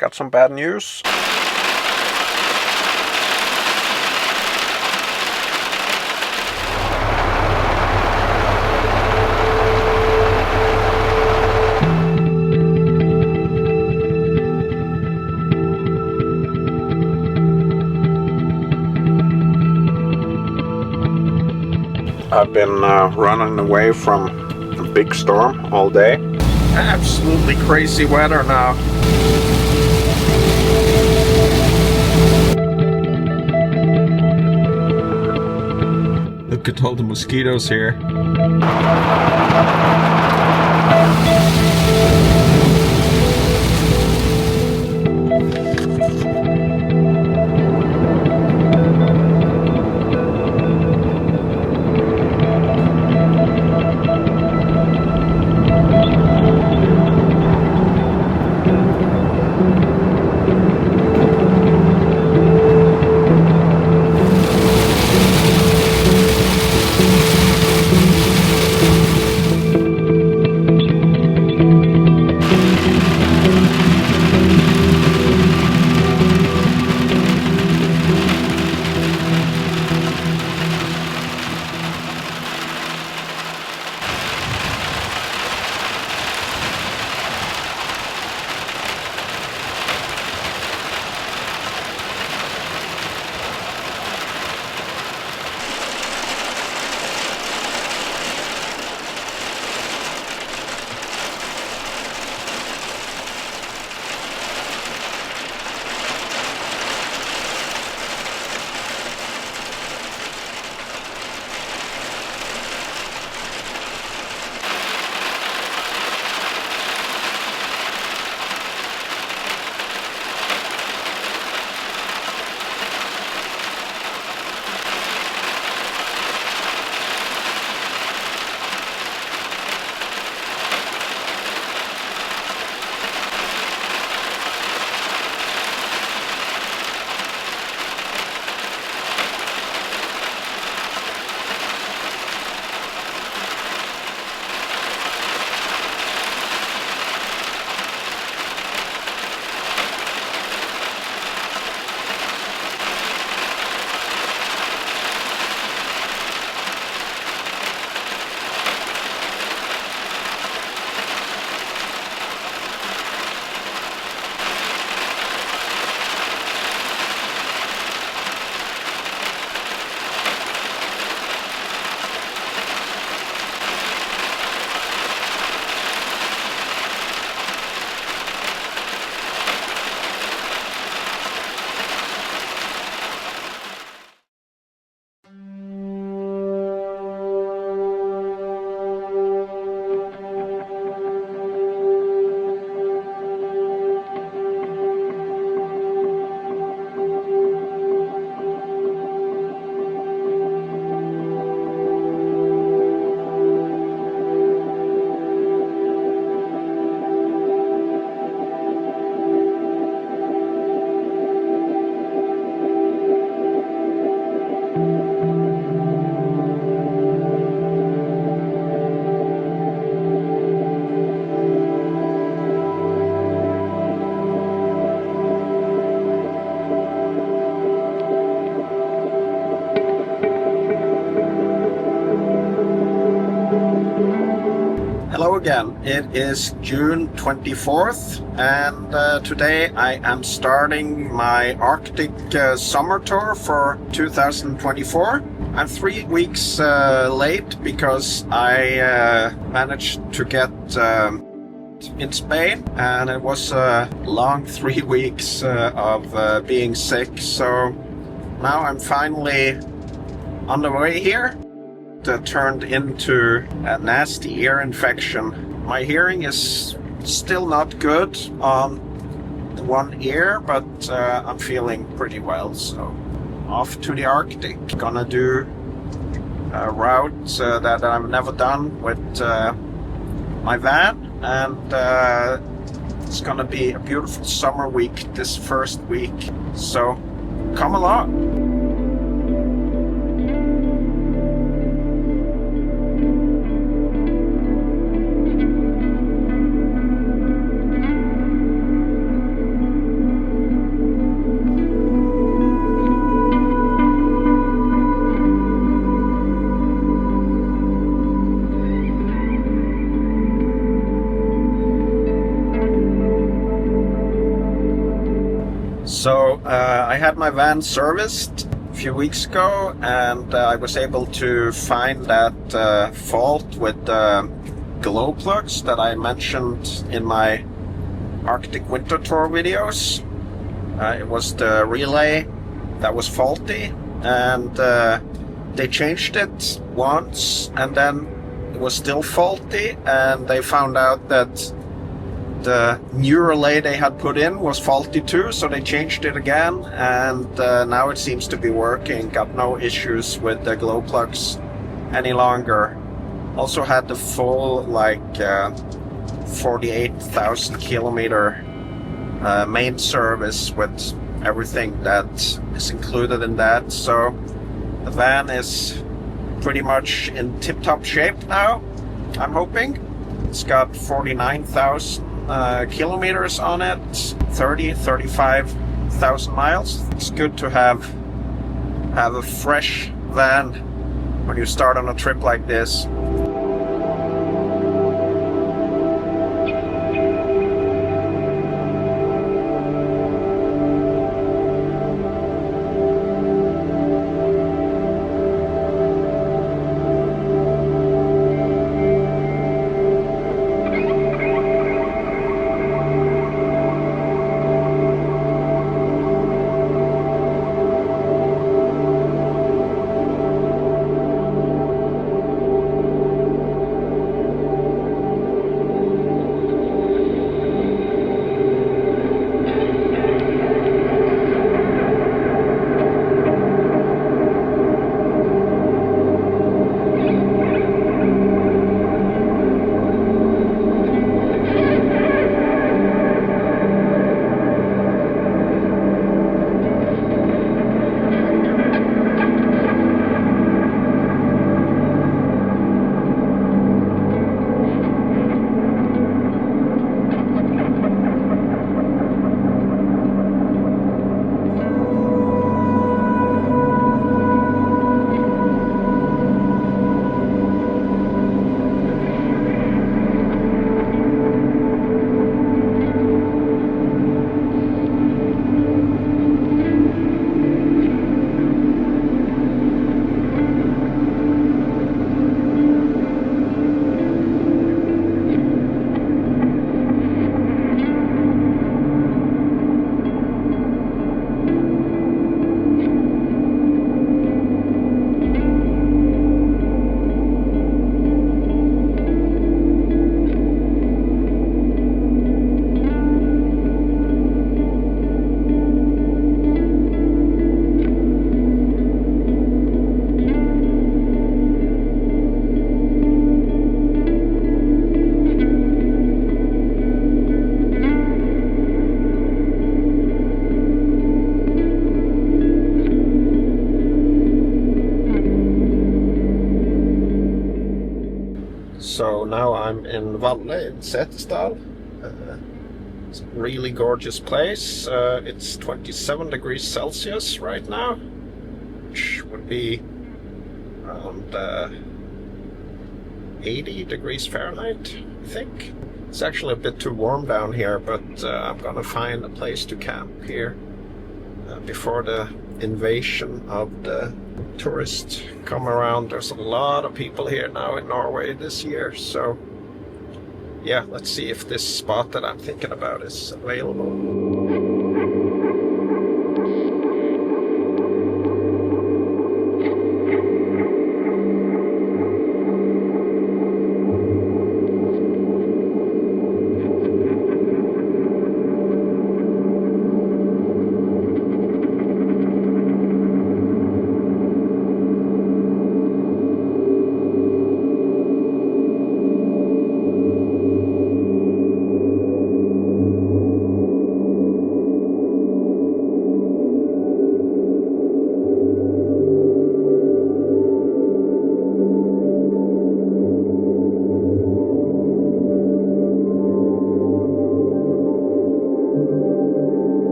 got some bad news. I've been running away from a big storm all day. Absolutely crazy weather now. Look at all the mosquitoes here. Hello again, it is June 24th and today I am starting my Arctic summer tour for 2024. I'm 3 weeks late because I managed to get in Spain and it was a long 3 weeks of being sick, so now I'm finally on the way here. Turned into a nasty ear infection. My hearing is still not good on the one ear, but I'm feeling pretty well, so off to the Arctic. Gonna do a route that I've never done with my van, and it's gonna be a beautiful summer week this first week, so come along. So I had my van serviced a few weeks ago, and I was able to find that fault with the glow plugs that I mentioned in my Arctic winter tour videos. It was the relay that was faulty, and they changed it once, and then it was still faulty, and they found out that the new relay they had put in was faulty too, so they changed it again, and now it seems to be working. Got no issues with the glow plugs any longer. Also had the full 48,000 kilometer main service with everything that is included in that, so the van is pretty much in tip-top shape now, I'm hoping. It's got 49,000 kilometers on it, 35,000 miles. It's good to have a fresh van when you start on a trip like this. So now I'm in Valle in Setesdal. It's a really gorgeous place. It's 27 degrees Celsius right now, which would be around 80 degrees Fahrenheit, I think. It's actually a bit too warm down here, but I'm gonna find a place to camp here before the invasion of the tourists come around. There's a lot of people here now in Norway this year, so yeah, let's see if this spot that I'm thinking about is available.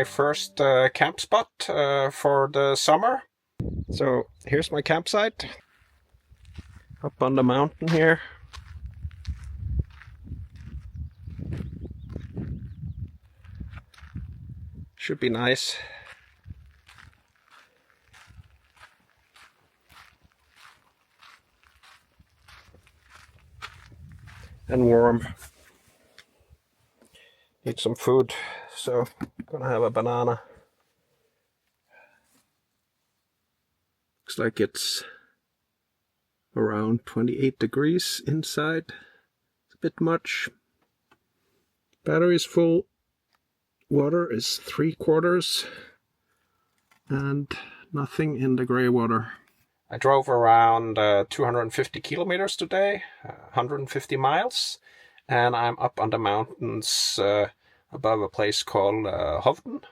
first camp spot for the summer. So here's my campsite. Up on the mountain here. Should be nice. And warm. Need some food, so I'm gonna have a banana. Looks like it's around 28 degrees inside. It's a bit much. Battery is full. Water is 3/4 and nothing in the grey water. I drove around 250 kilometers today, 150 miles, and I'm up on the mountains above a place called Hovden.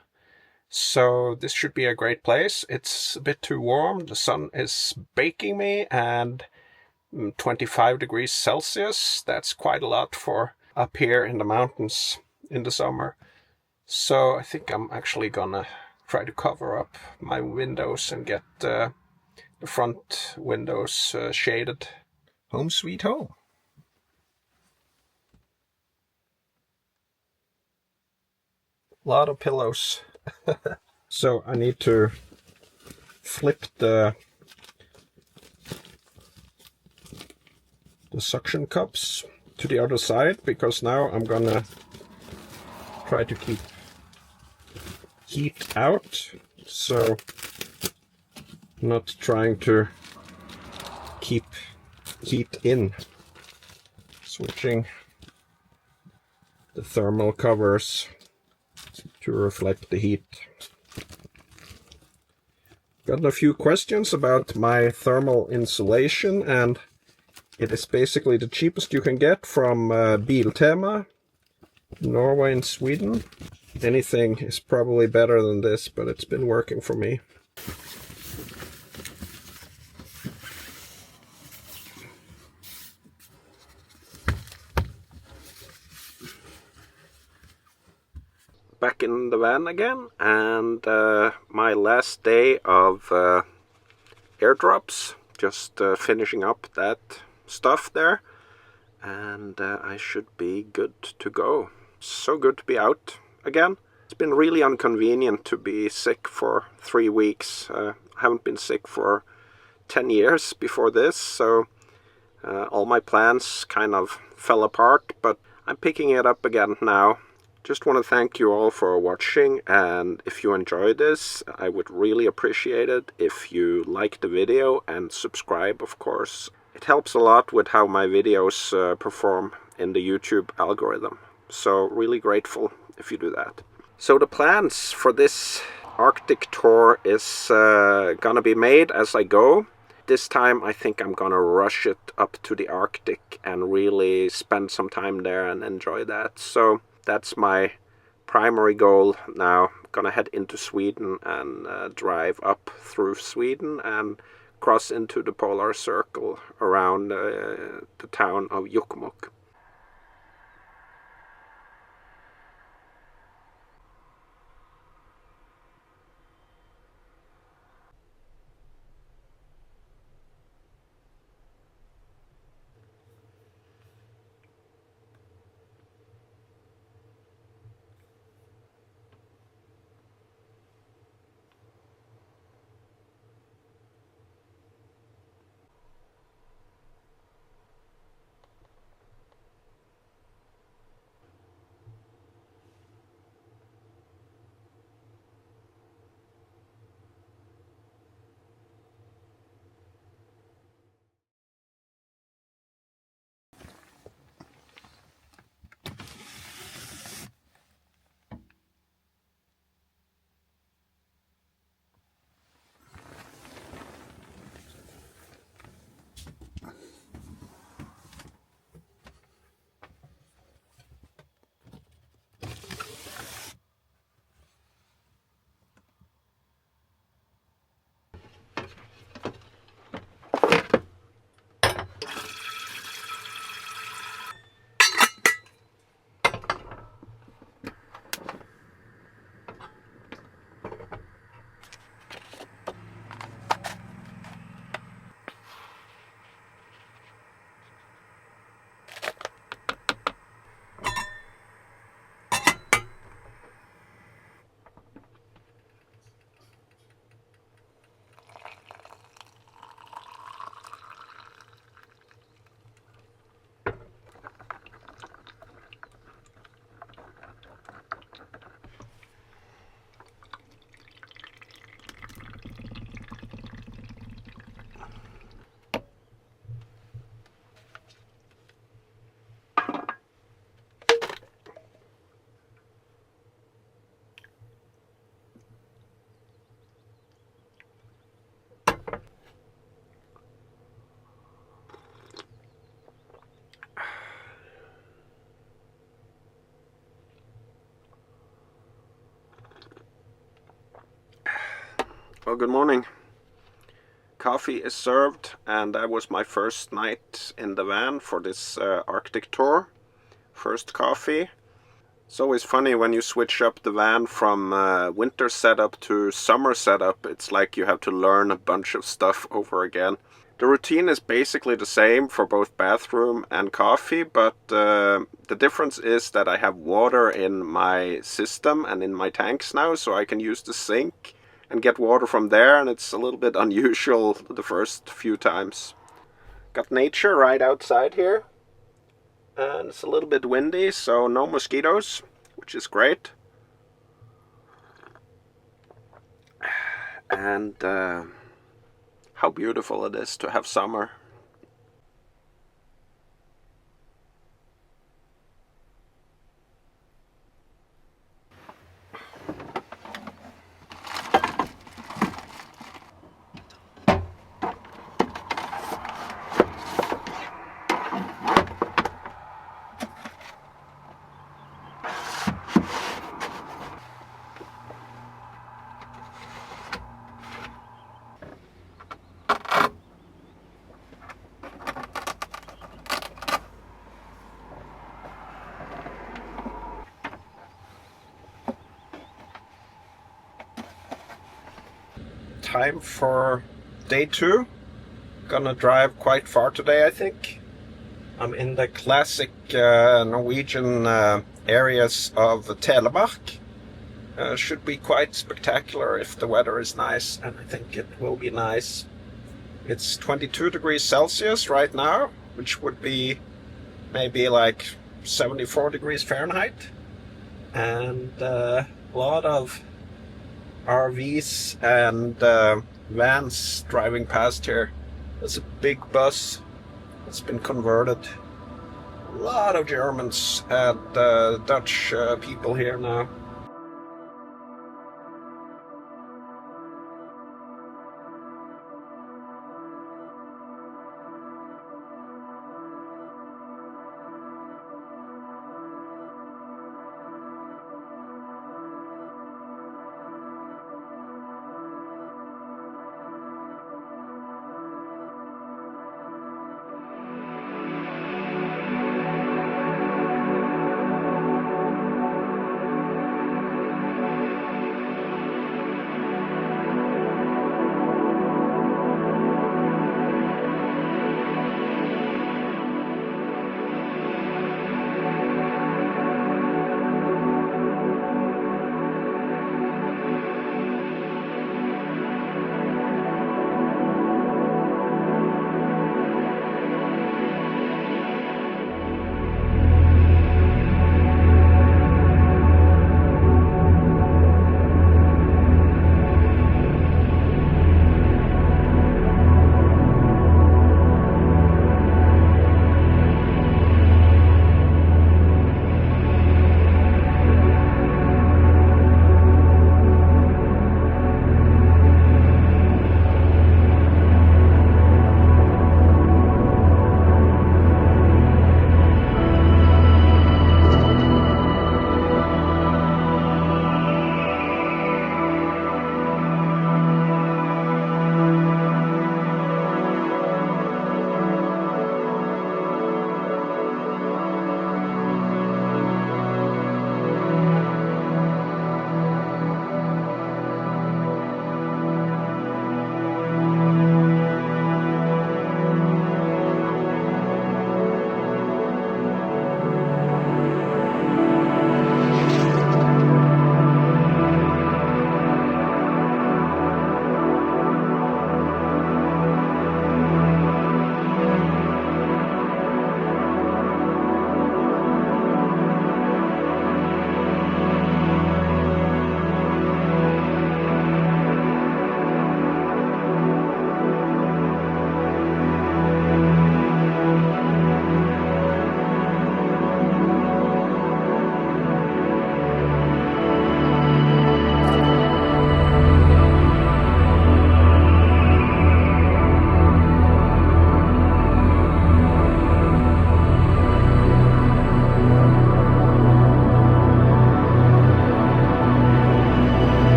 So this should be a great place. It's a bit too warm. The sun is baking me, and 25 degrees Celsius. That's quite a lot for up here in the mountains in the summer. So I think I'm actually gonna try to cover up my windows and get the front windows shaded. Home sweet home. A lot of pillows. So I need to flip the suction cups to the other side, because now I'm gonna try to keep heat out, so not trying to keep heat in. Switching the thermal covers to reflect the heat. Got a few questions about my thermal insulation, and it is basically the cheapest you can get from Biltema, Norway and Sweden. Anything is probably better than this, but it's been working for me. Back in the van again, and my last day of airdrops, just finishing up that stuff there, and I should be good to go. So good to be out again. It's been really inconvenient to be sick for 3 weeks. I haven't been sick for 10 years before this, so all my plans kind of fell apart, but I'm picking it up again now. Just want to thank you all for watching, and if you enjoyed this, I would really appreciate it if you like the video and subscribe, of course. It helps a lot with how my videos perform in the YouTube algorithm. So really grateful if you do that. So the plans for this Arctic tour is gonna be made as I go. This time I think I'm gonna rush it up to the Arctic and really spend some time there and enjoy that. So that's my primary goal now. I'm gonna head into Sweden and drive up through Sweden and cross into the polar circle around the town of Jokkmokk. Well, good morning. Coffee is served, and that was my first night in the van for this Arctic tour. First coffee. It's always funny when you switch up the van from winter setup to summer setup. It's like you have to learn a bunch of stuff over again. The routine is basically the same for both bathroom and coffee, but the difference is that I have water in my system and in my tanks now, so I can use the sink and get water from there, and it's a little bit unusual the first few times. Got nature right outside here, and it's a little bit windy, so no mosquitoes, which is great. And how beautiful it is to have summer. Time for day 2. Gonna drive quite far today, I think. I'm in the classic Norwegian areas of Telemark. Should be quite spectacular if the weather is nice, and I think it will be nice. It's 22 degrees Celsius right now, which would be maybe like 74 degrees Fahrenheit. And a lot of RVs and vans driving past here. There's a big bus that's been converted. A lot of Germans and Dutch people here now.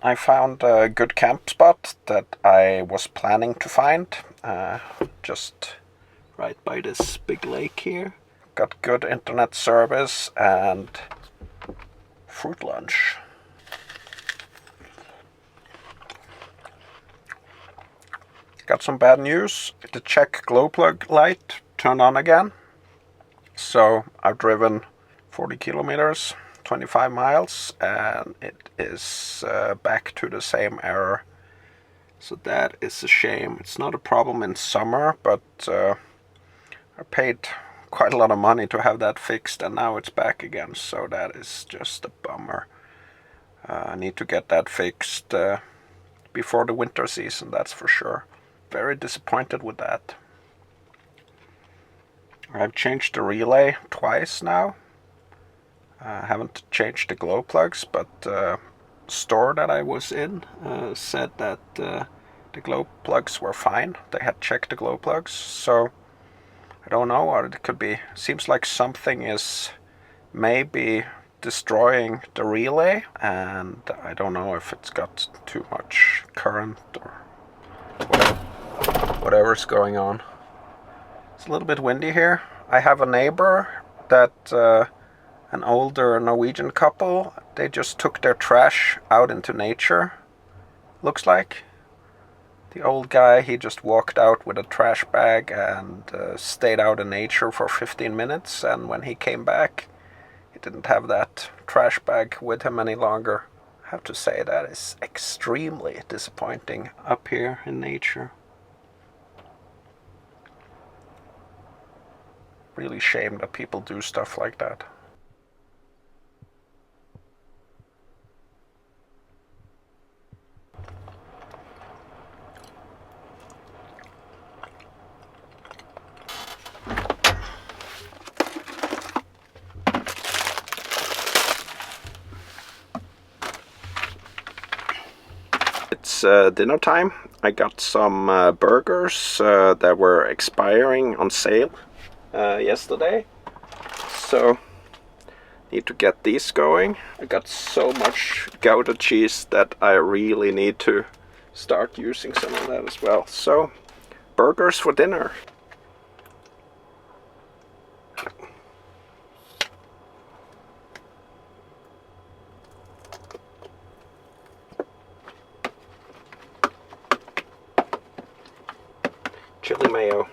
I found a good camp spot that I was planning to find, just right by this big lake here. Got good internet service and fruit lunch. Got some bad news. The check glow plug light turned on again. So I've driven 40 kilometers, 25 miles, and it is back to the same error. So that is a shame. It's not a problem in summer, but I paid quite a lot of money to have that fixed, and now it's back again, so that is just a bummer. I need to get that fixed before the winter season, that's for sure. Very disappointed with that. I've changed the relay twice now. I haven't changed the glow plugs, but the store that I was in said that the glow plugs were fine. They had checked the glow plugs, so I don't know what it could be. Seems like something is maybe destroying the relay, and I don't know if it's got too much current or whatever's going on. It's a little bit windy here. I have a neighbor that an older Norwegian couple, they just took their trash out into nature, looks like. The old guy, he just walked out with a trash bag and stayed out in nature for 15 minutes, and when he came back, he didn't have that trash bag with him any longer. I have to say that is extremely disappointing up here in nature. Really shame that people do stuff like that. It's dinner time. I got some burgers that were expiring on sale yesterday, so need to get these going. I got so much Gouda cheese that I really need to start using some of that as well. So, burgers for dinner. Chili mayo.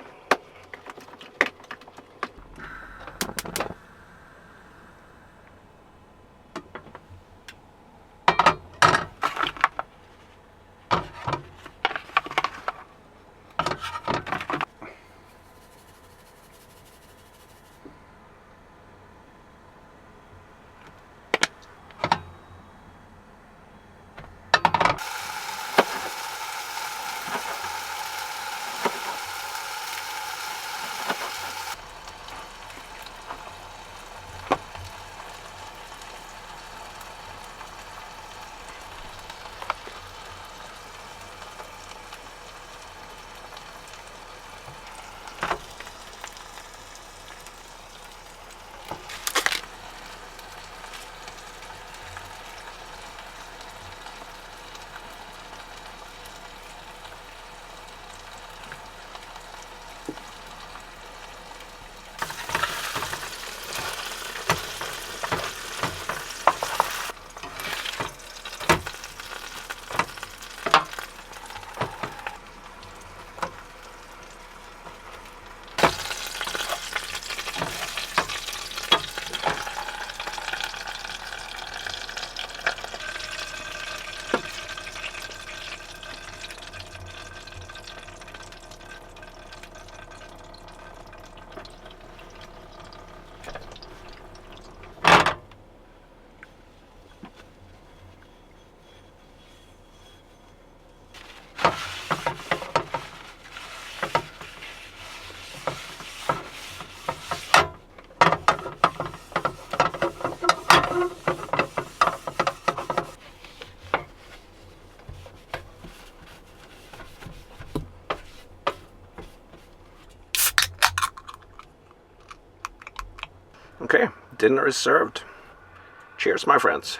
Okay, dinner is served. Cheers, my friends.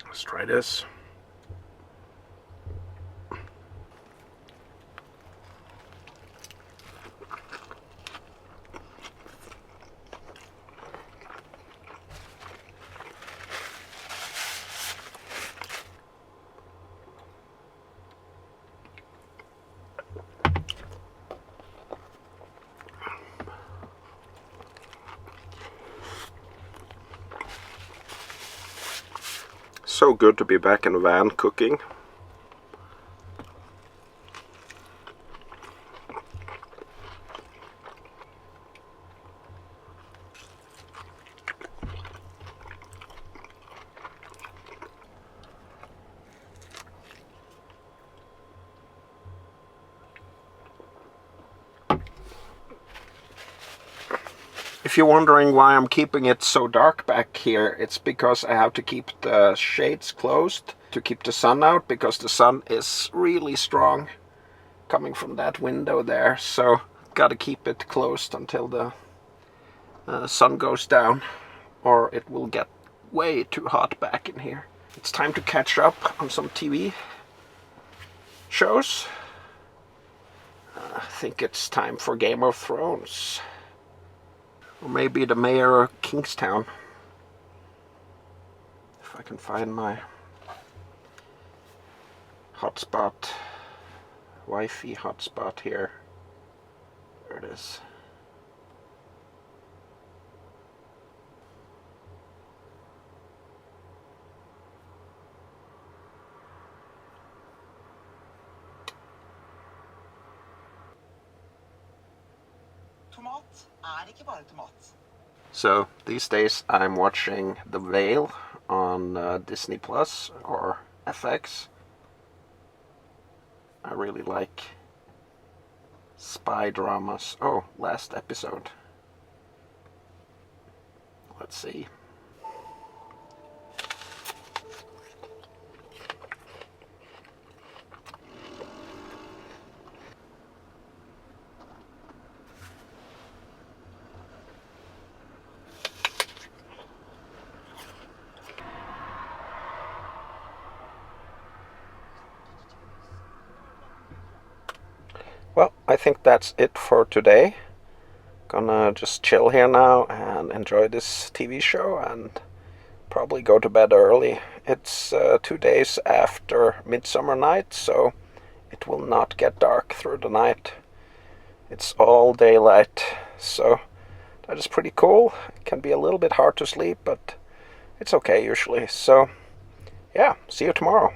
Let's try this. so good to be back in the van cooking. If you're wondering why I'm keeping it so dark back here, it's because I have to keep the shades closed to keep the sun out, because the sun is really strong coming from that window there. So gotta keep it closed until the sun goes down, or it will get way too hot back in here. It's time to catch up on some TV shows. I think it's time for Game of Thrones. Or maybe the Mayor of Kingstown. If I can find my hotspot, Wi-Fi hotspot here. There it is. So these days I'm watching The Veil on Disney Plus or FX. I really like spy dramas. Oh, last episode. Let's see. Well, I think that's it for today. Gonna just chill here now and enjoy this TV show and probably go to bed early. It's 2 days after Midsummer Night, so it will not get dark through the night. It's all daylight, so that is pretty cool. It can be a little bit hard to sleep, but it's okay usually. So yeah, see you tomorrow.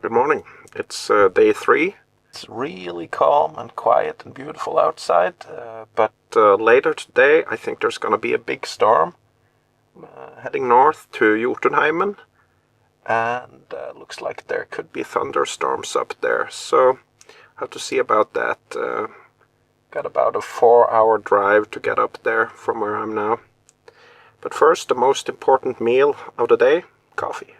Good morning. It's day 3. It's really calm and quiet and beautiful outside, but later today I think there's going to be a big storm heading north to Jotunheimen, and looks like there could be thunderstorms up there, so I have to see about that. Got about a 4-hour drive to get up there from where I'm now. But first, the most important meal of the day, coffee.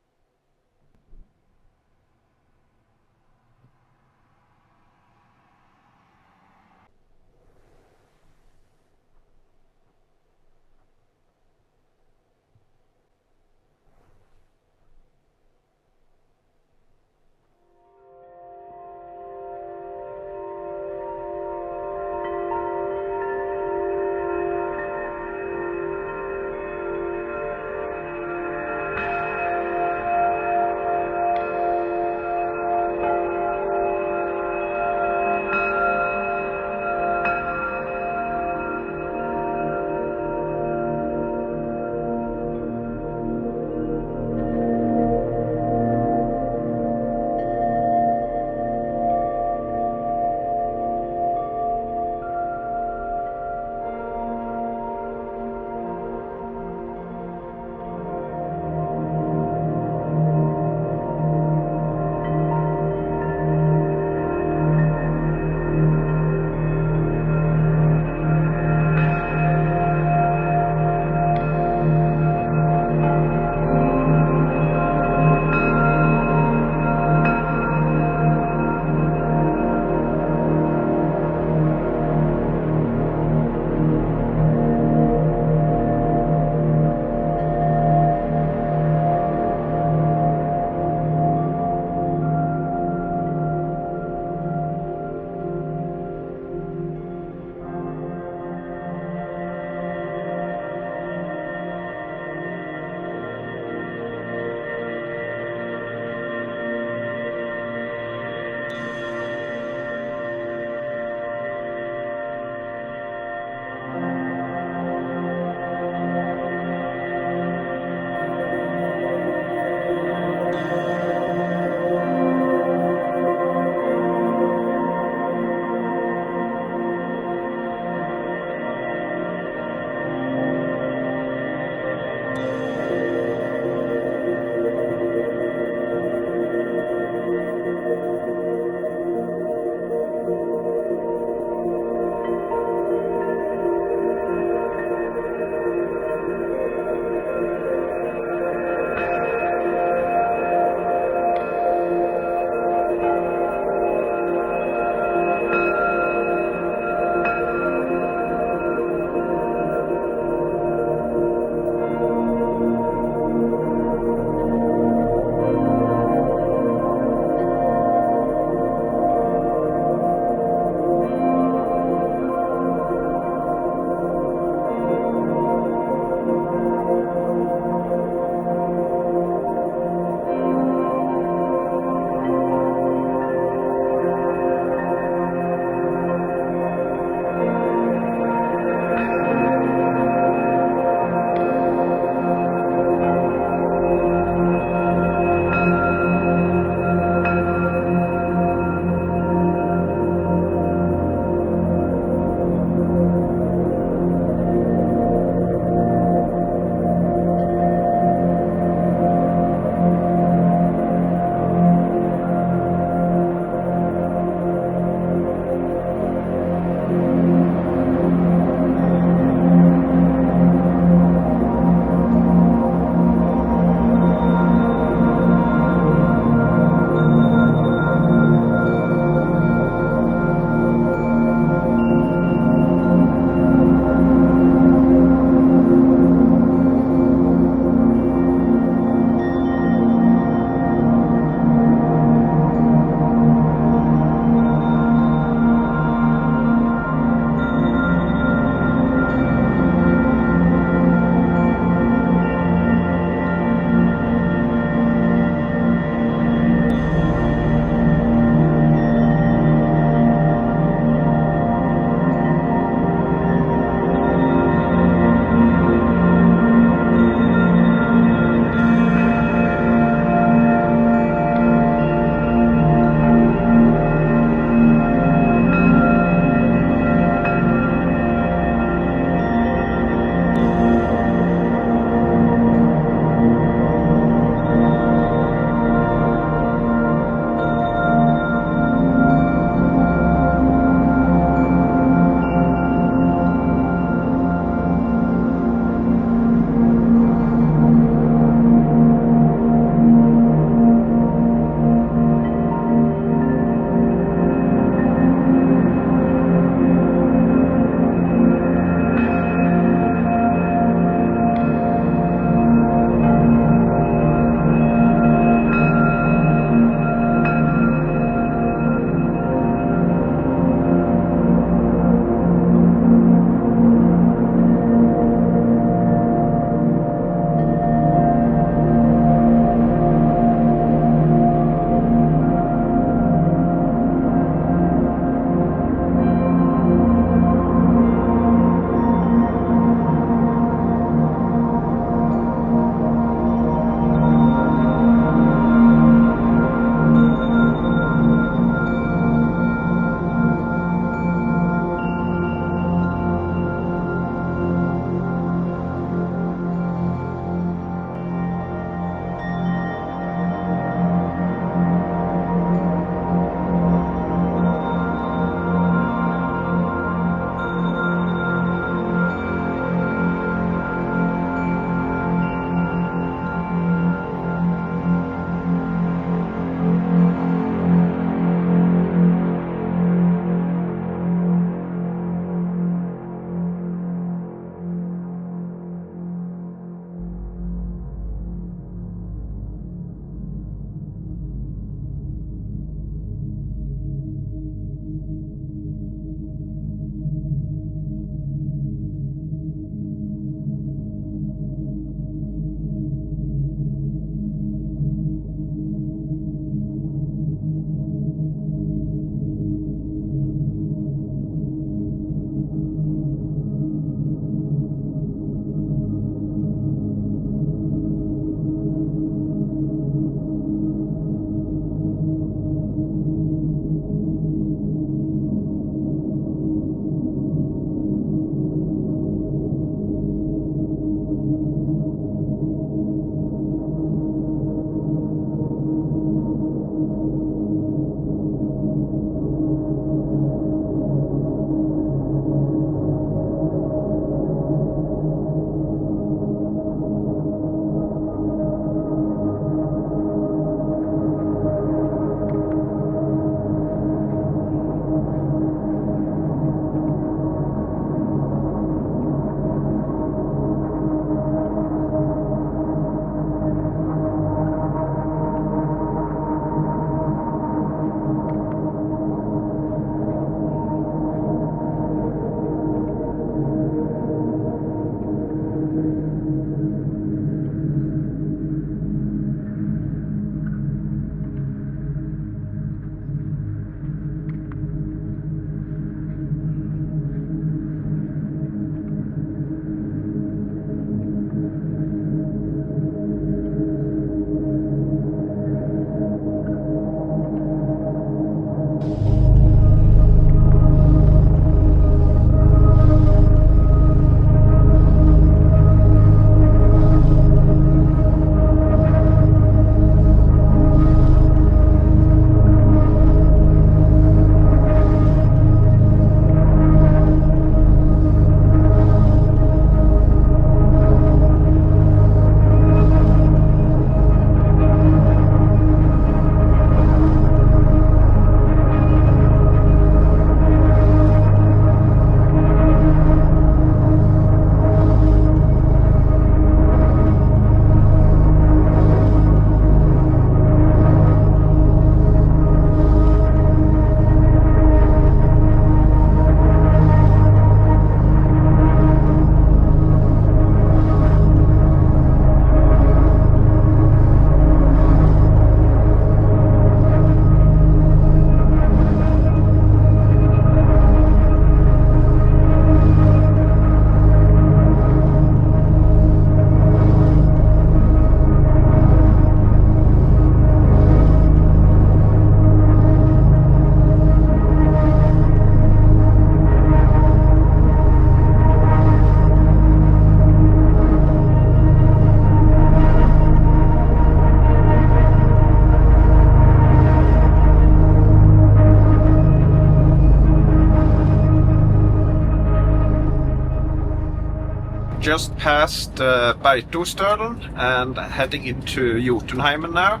just past Beitostølen and heading into Jotunheimen now.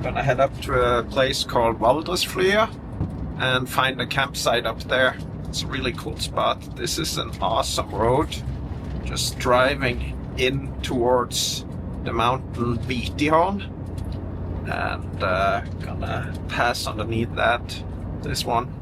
Gonna head up to a place called Valdresflyet and find a campsite up there. It's a really cool spot. This is an awesome road. Just driving in towards the mountain Beatihorn and gonna pass underneath that. This one.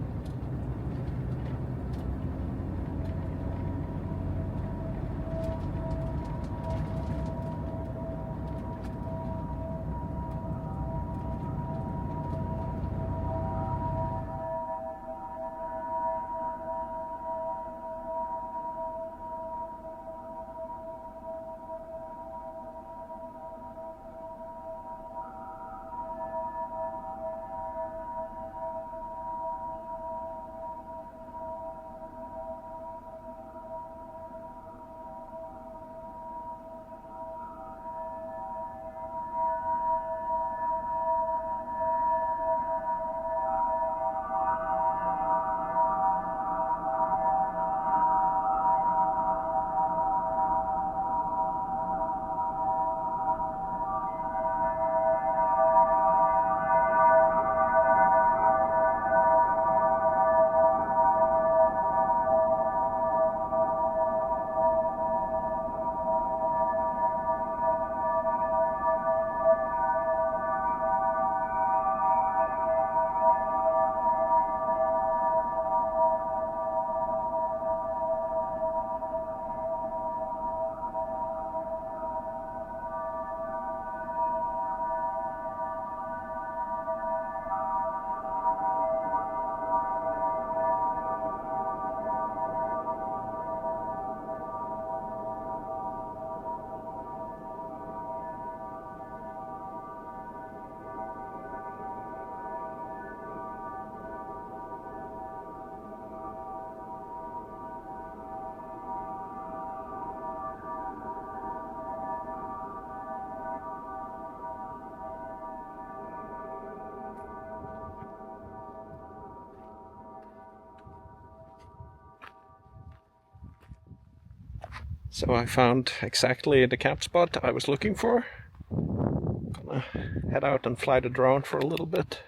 So I found exactly the camp spot I was looking for. Gonna head out and fly the drone for a little bit.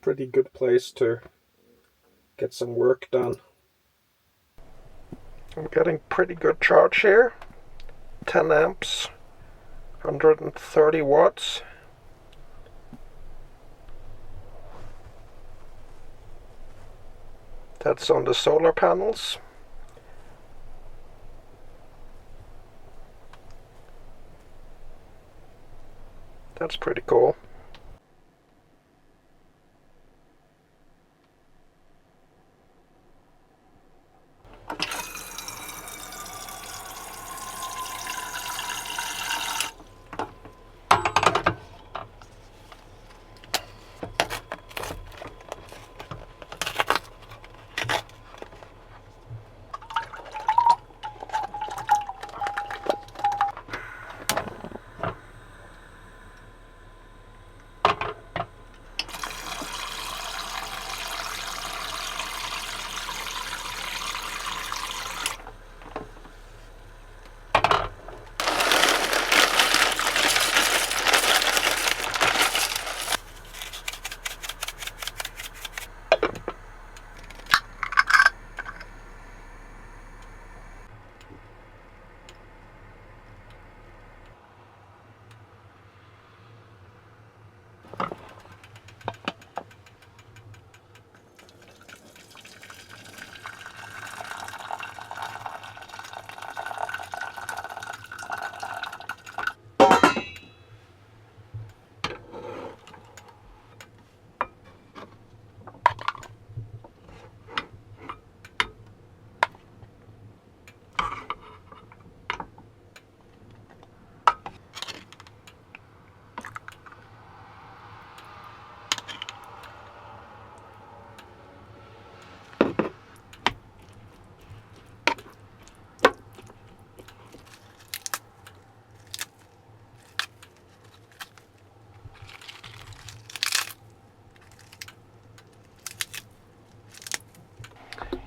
Pretty good place to get some work done. I'm getting pretty good charge here. 10 amps, 130 watts. That's on the solar panels. That's pretty cool.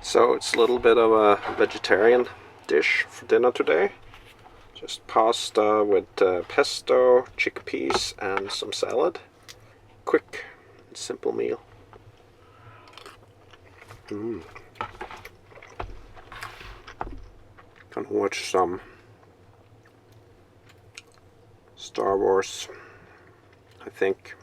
So it's a little bit of a vegetarian dish for dinner today. Just pasta with pesto, chickpeas and some salad. Quick, simple meal. Gonna watch some Star Wars, I think.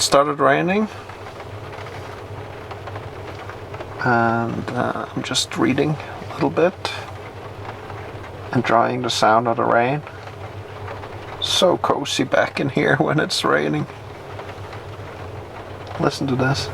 started raining, and I'm just reading a little bit, enjoying the sound of the rain. So cozy back in here when it's raining. Listen to this.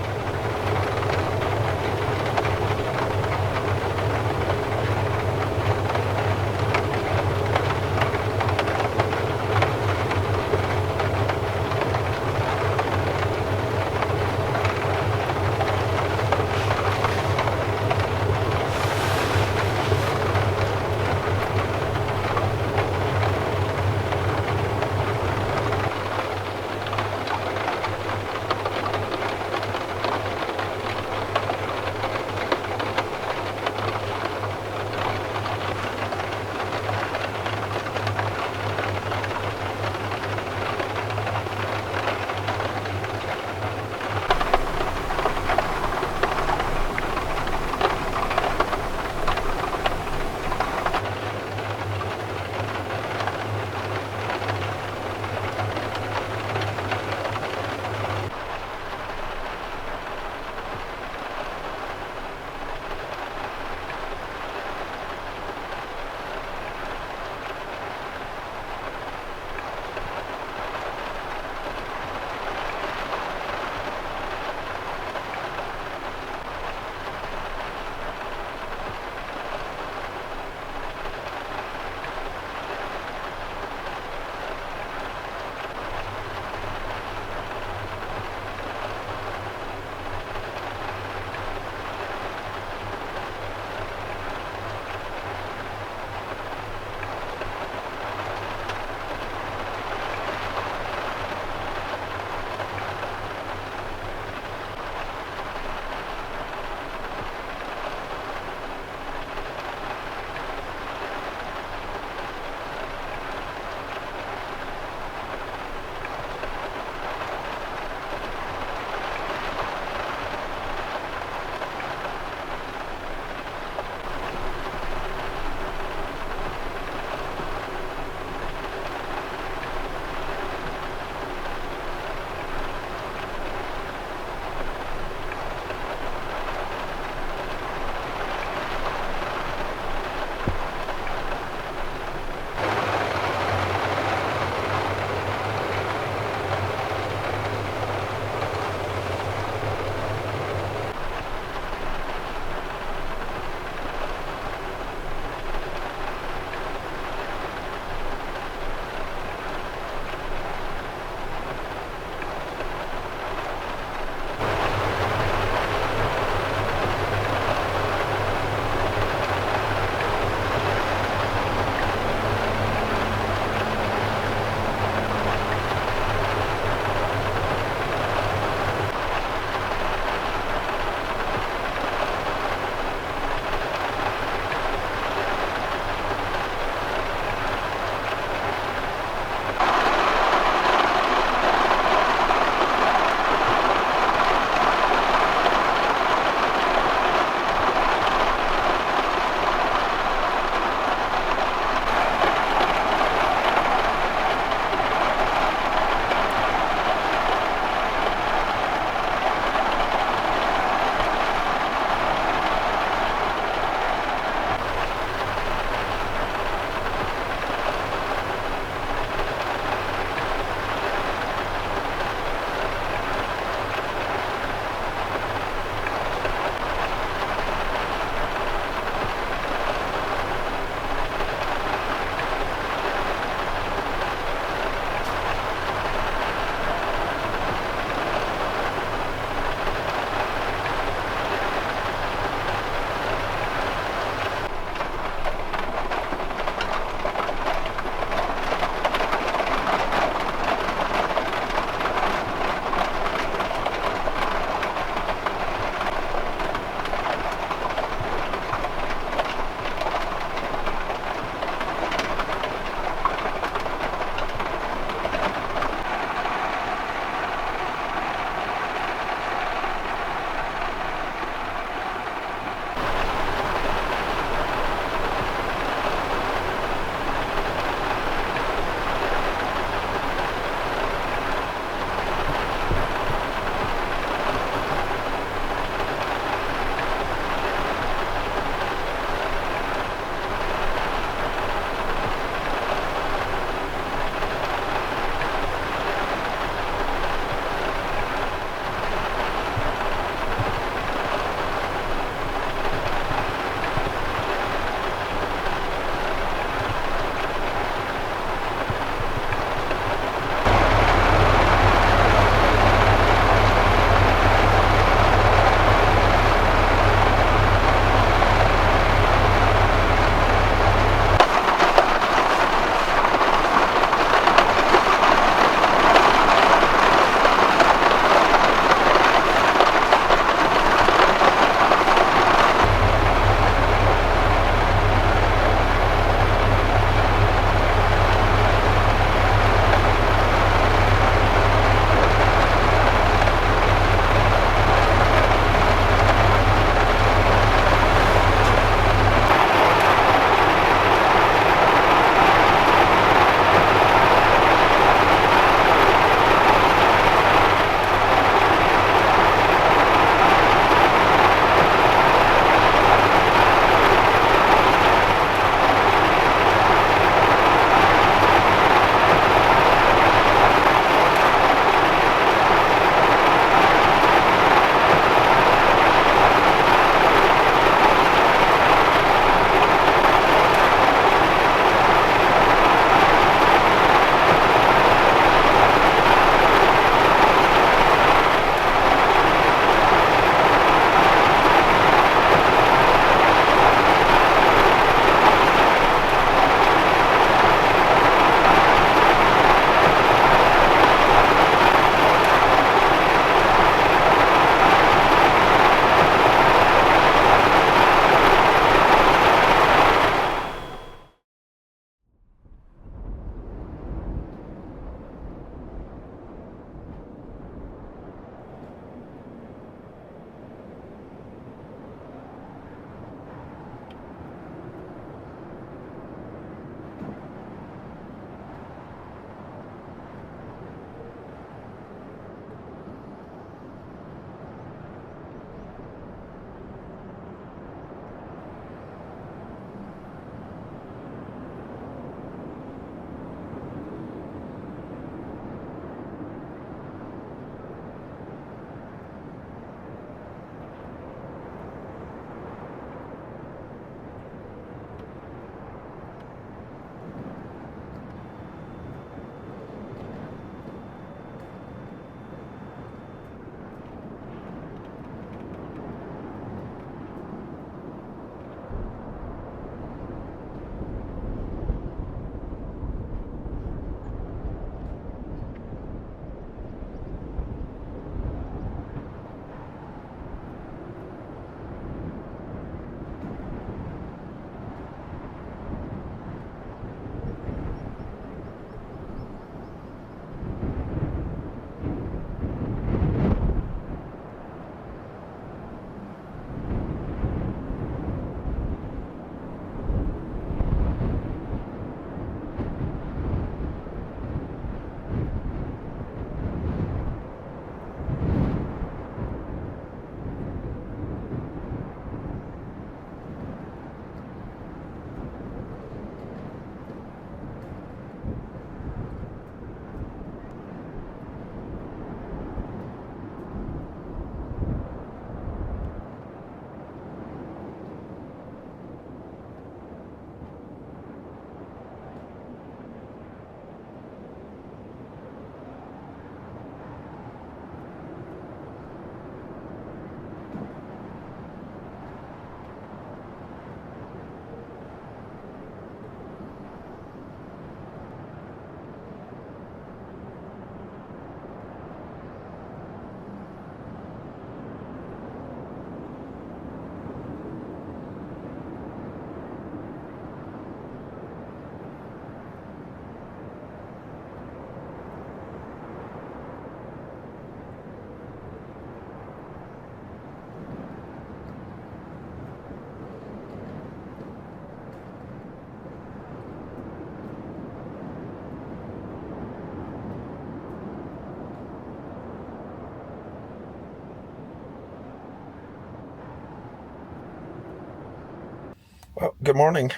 Well, good morning.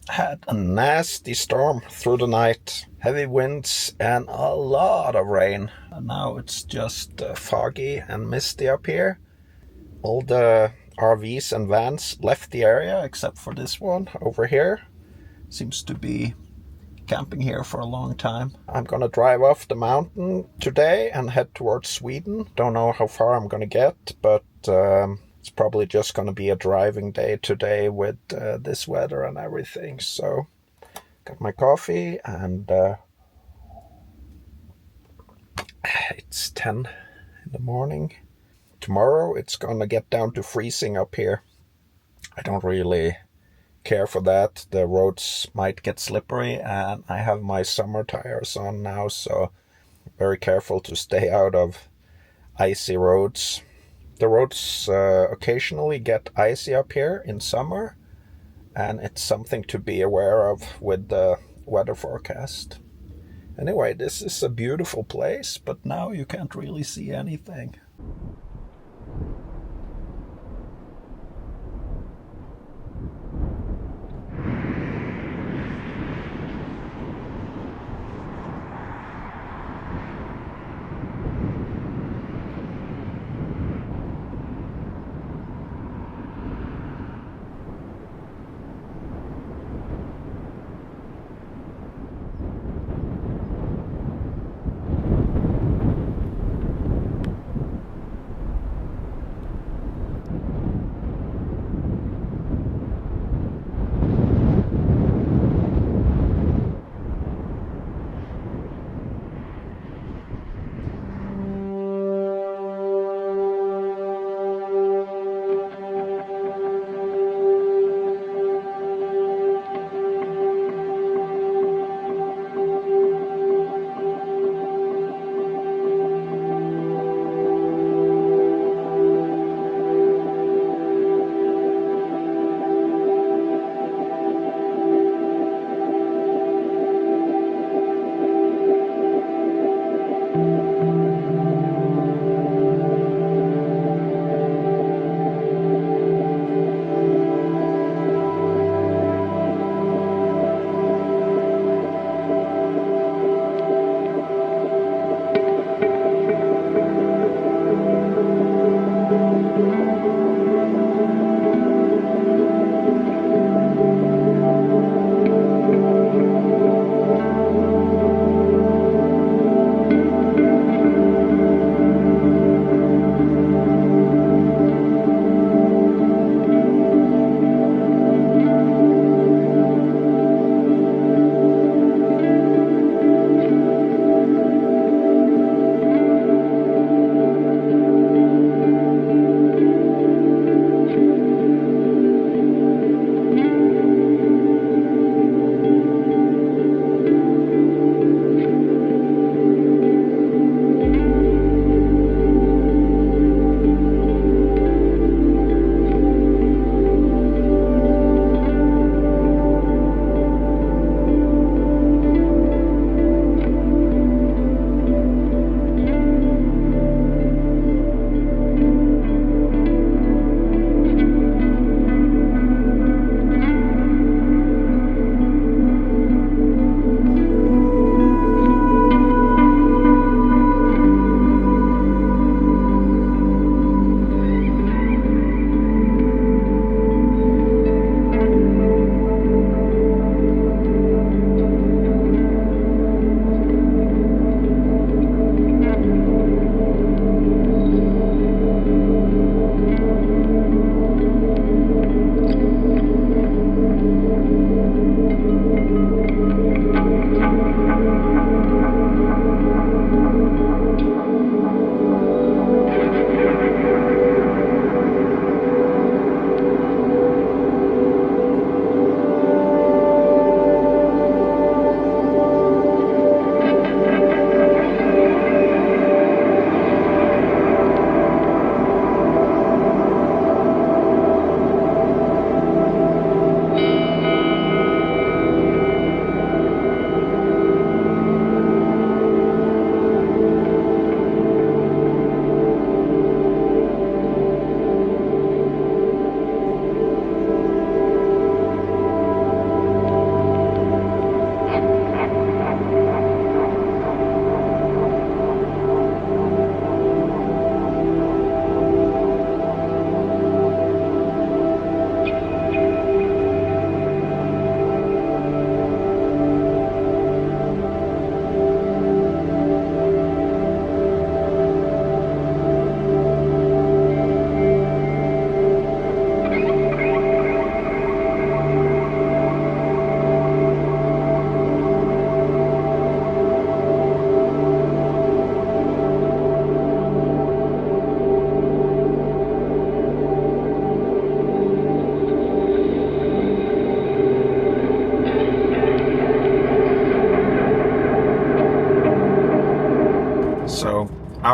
Had a nasty storm through the night. Heavy winds and a lot of rain. And now it's just foggy and misty up here. All the RVs and vans left the area except for this one over here. Seems to be camping here for a long time. I'm gonna drive off the mountain today and head towards Sweden. Don't know how far I'm gonna get, but it's probably just gonna be a driving day today with this weather and everything. So got my coffee and it's 10 in the morning. Tomorrow it's gonna get down to freezing up here. I don't really care for that. The roads might get slippery and I have my summer tires on now, so very careful to stay out of icy roads. The roads occasionally get icy up here in summer, and it's something to be aware of with the weather forecast. Anyway, this is a beautiful place, but now you can't really see anything.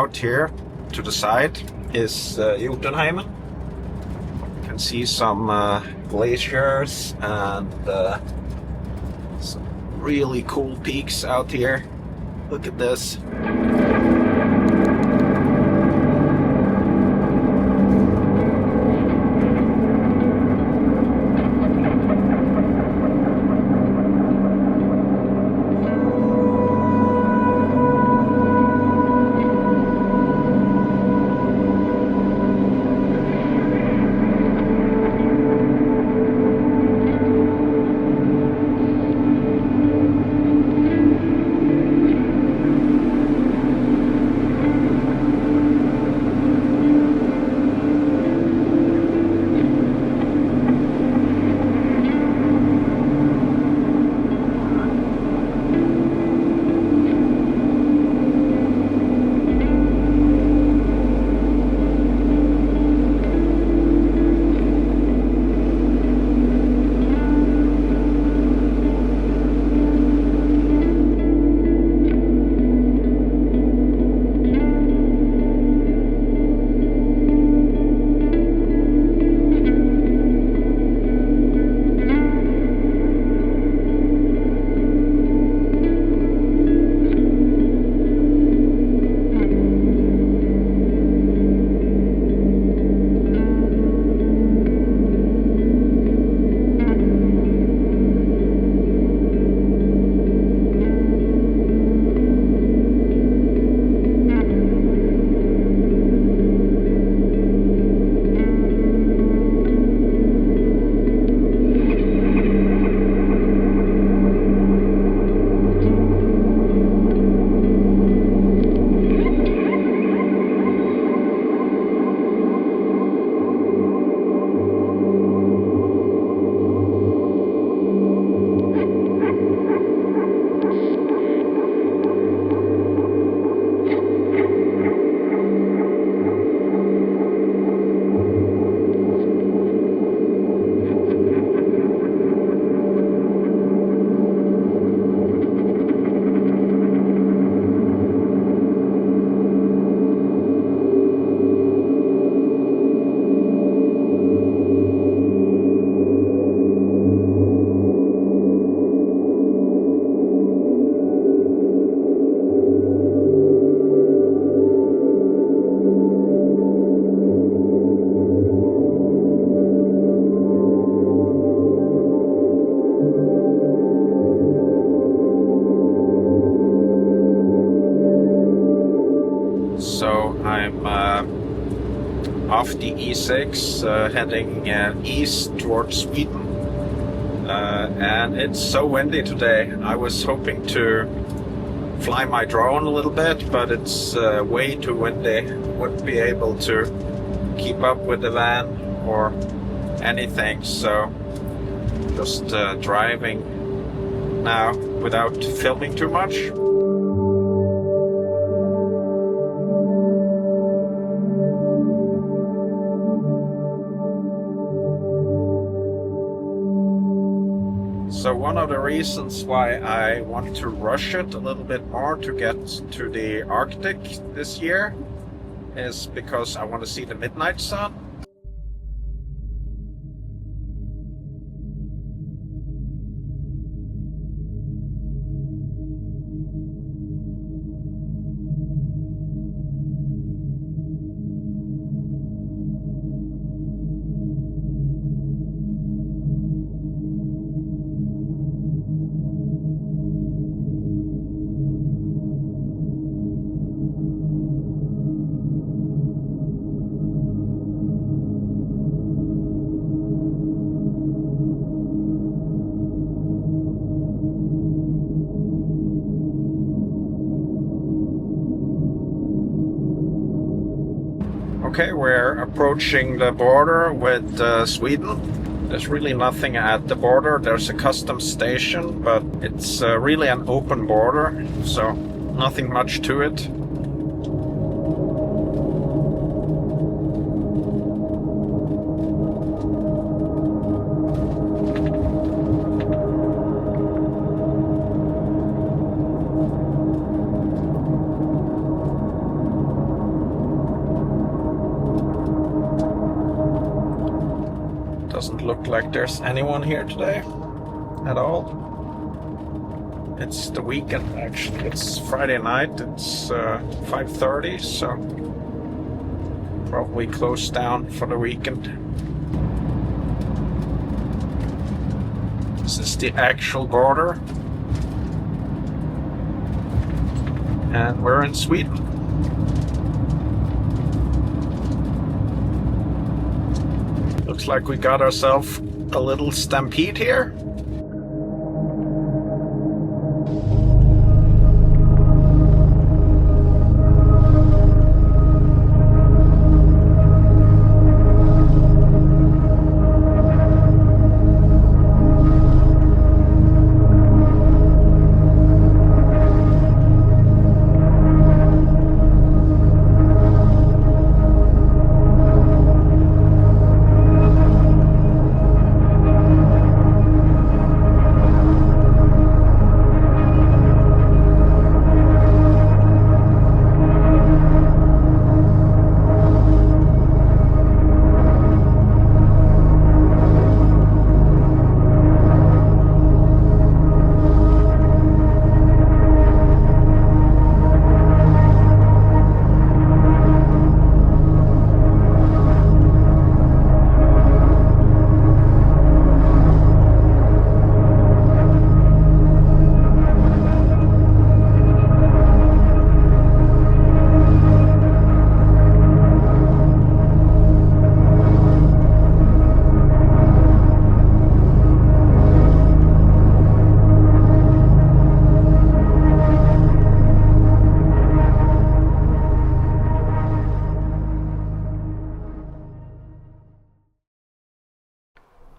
out here to the side is Jotunheimen. You can see some glaciers and some really cool peaks out here. Look at this. Off the E6 heading east towards Sweden, and it's so windy today. I was hoping to fly my drone a little bit, but it's way too windy. Wouldn't be able to keep up with the van or anything, so just driving now without filming too much. So one of the reasons why I want to rush it a little bit more to get to the Arctic this year is because I want to see the midnight sun. Okay, we're approaching the border with Sweden. There's really nothing at the border. There's a customs station, but it's really an open border, so nothing much to it. look like there's anyone here today at all. It's the weekend actually. It's Friday night. It's 5:30, so probably closed down for the weekend. This is the actual border, and we're in Sweden. Looks like we got ourselves a little stampede here.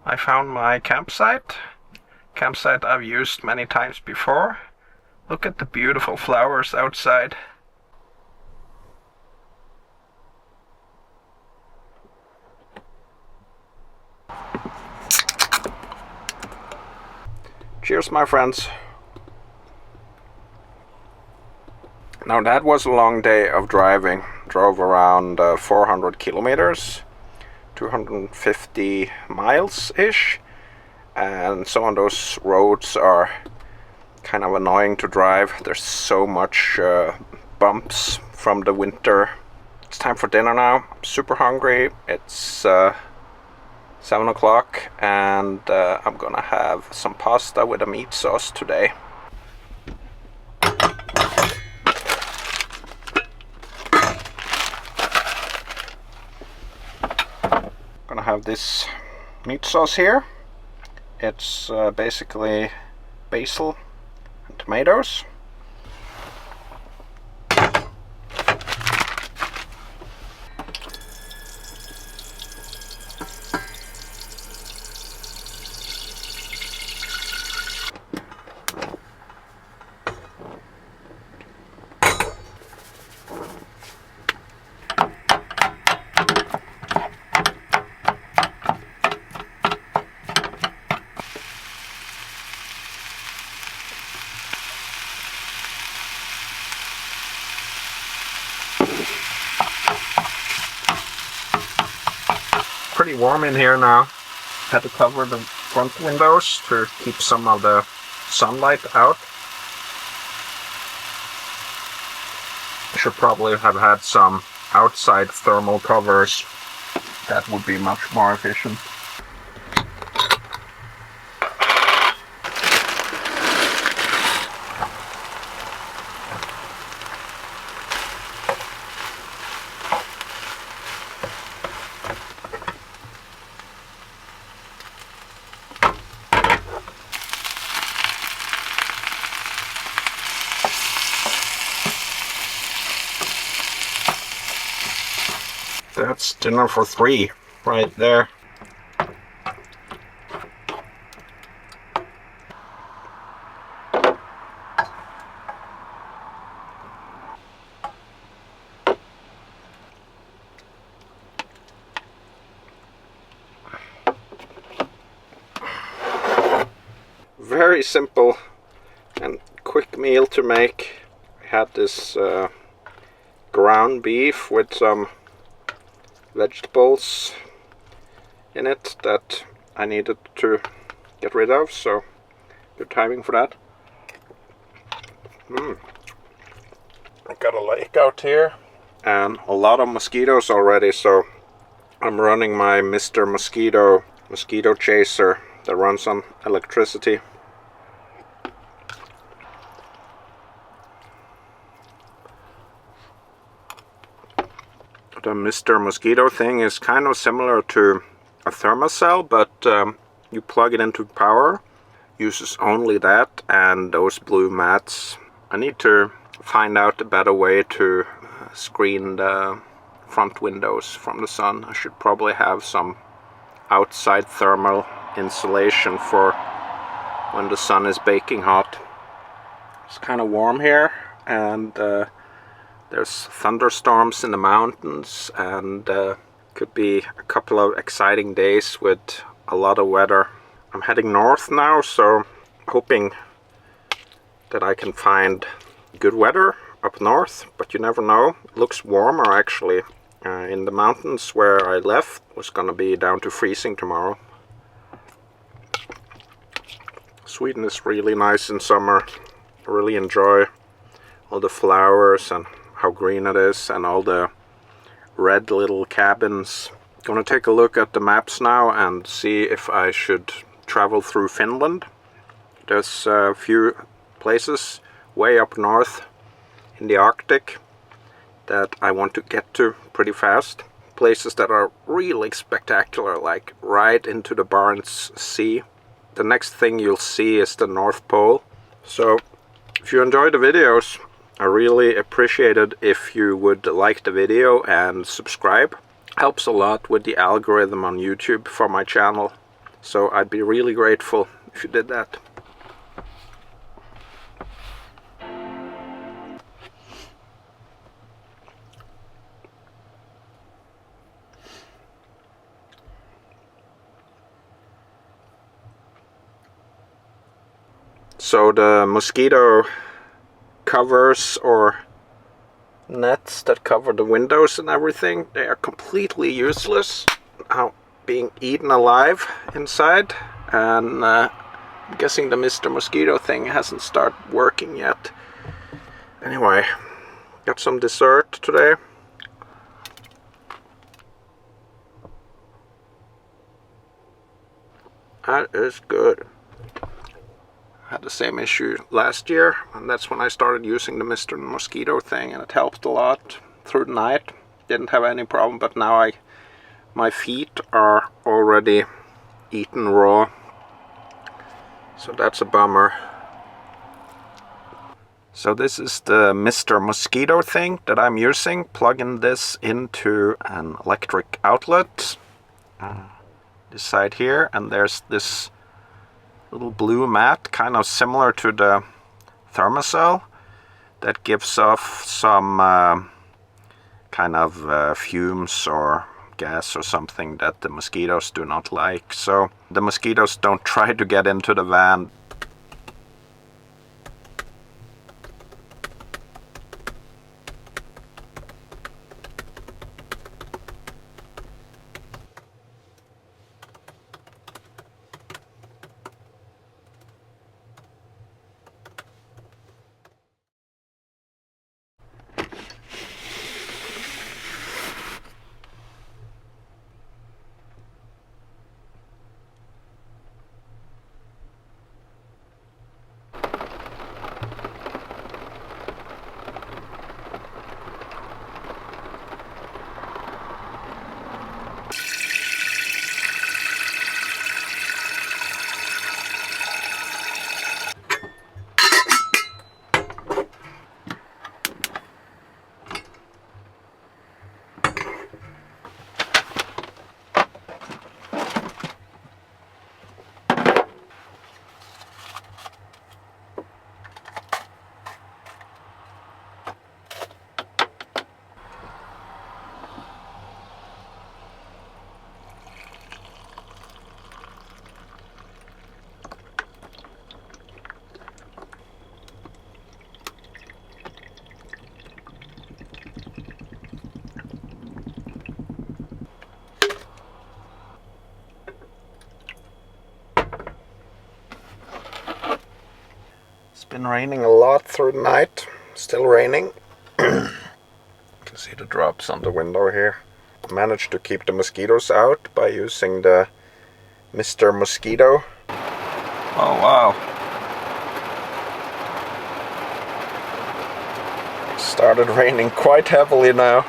I found my campsite I've used many times before. Look at the beautiful flowers outside. Cheers, my friends. Now that was a long day of driving. Drove around 400 kilometers. 250 miles-ish, and some of those roads are kind of annoying to drive. There's so much bumps from the winter. It's time for dinner now. I'm super hungry. It's 7 o'clock, and I'm gonna have some pasta with a meat sauce today. Gonna have this meat sauce here. It's basically basil and tomatoes. Pretty warm in here now. Had to cover the front windows to keep some of the sunlight out. Should probably have had some outside thermal covers. That would be much more efficient. That's dinner for 3 right there. Very simple and quick meal to make. I had this ground beef with some vegetables in it that I needed to get rid of, so good timing for that. I got a lake out here and a lot of mosquitoes already, so I'm running my Mr. Mosquito chaser that runs on electricity. The Mr. Mosquito thing is kind of similar to a thermocell, but you plug it into power, uses only that and those blue mats. I need to find out a better way to screen the front windows from the sun. I should probably have some outside thermal insulation for when the sun is baking hot. It's kind of warm here, and there's thunderstorms in the mountains, and could be a couple of exciting days with a lot of weather. I'm heading north now, so hoping that I can find good weather up north, but you never know. It looks warmer actually. In the mountains where I left was gonna be down to freezing tomorrow. Sweden is really nice in summer. I really enjoy all the flowers and how green it is, and all the red little cabins. Gonna take a look at the maps now and see if I should travel through Finland. There's a few places way up north in the Arctic that I want to get to pretty fast. Places that are really spectacular, like right into the Barents Sea. The next thing you'll see is the North Pole. So if you enjoy the videos, I really appreciate it if you would like the video and subscribe. Helps a lot with the algorithm on YouTube for my channel. So I'd be really grateful if you did that. So the mosquito covers or nets that cover the windows and everything, they are completely useless, now being eaten alive inside, and I'm guessing the Mr. Mosquito thing hasn't started working yet. Anyway, got some dessert today. That is good. Had the same issue last year, and that's when I started using the Mr. Mosquito thing, and it helped a lot through the night. Didn't have any problem, but now my feet are already eaten raw, so that's a bummer. So this is the Mr. Mosquito thing that I'm using, plugging this into an electric outlet. This side here, and there's this little blue mat, kind of similar to the thermocell, that gives off some kind of fumes or gas or something that the mosquitoes do not like. So the mosquitoes don't try to get into the van. been raining a lot through the night. Still raining. You can see the drops on the window here. Managed to keep the mosquitoes out by using the Mr. Mosquito. Oh wow. Started raining quite heavily now.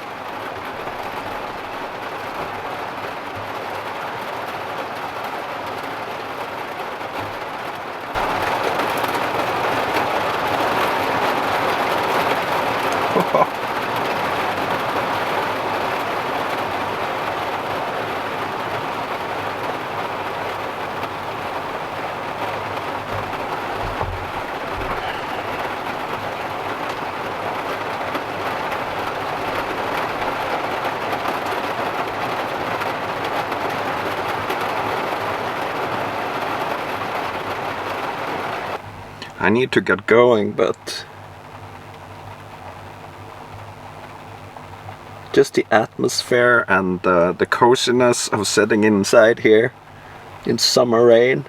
I need to get going, but just the atmosphere and the coziness of sitting inside here in summer rain.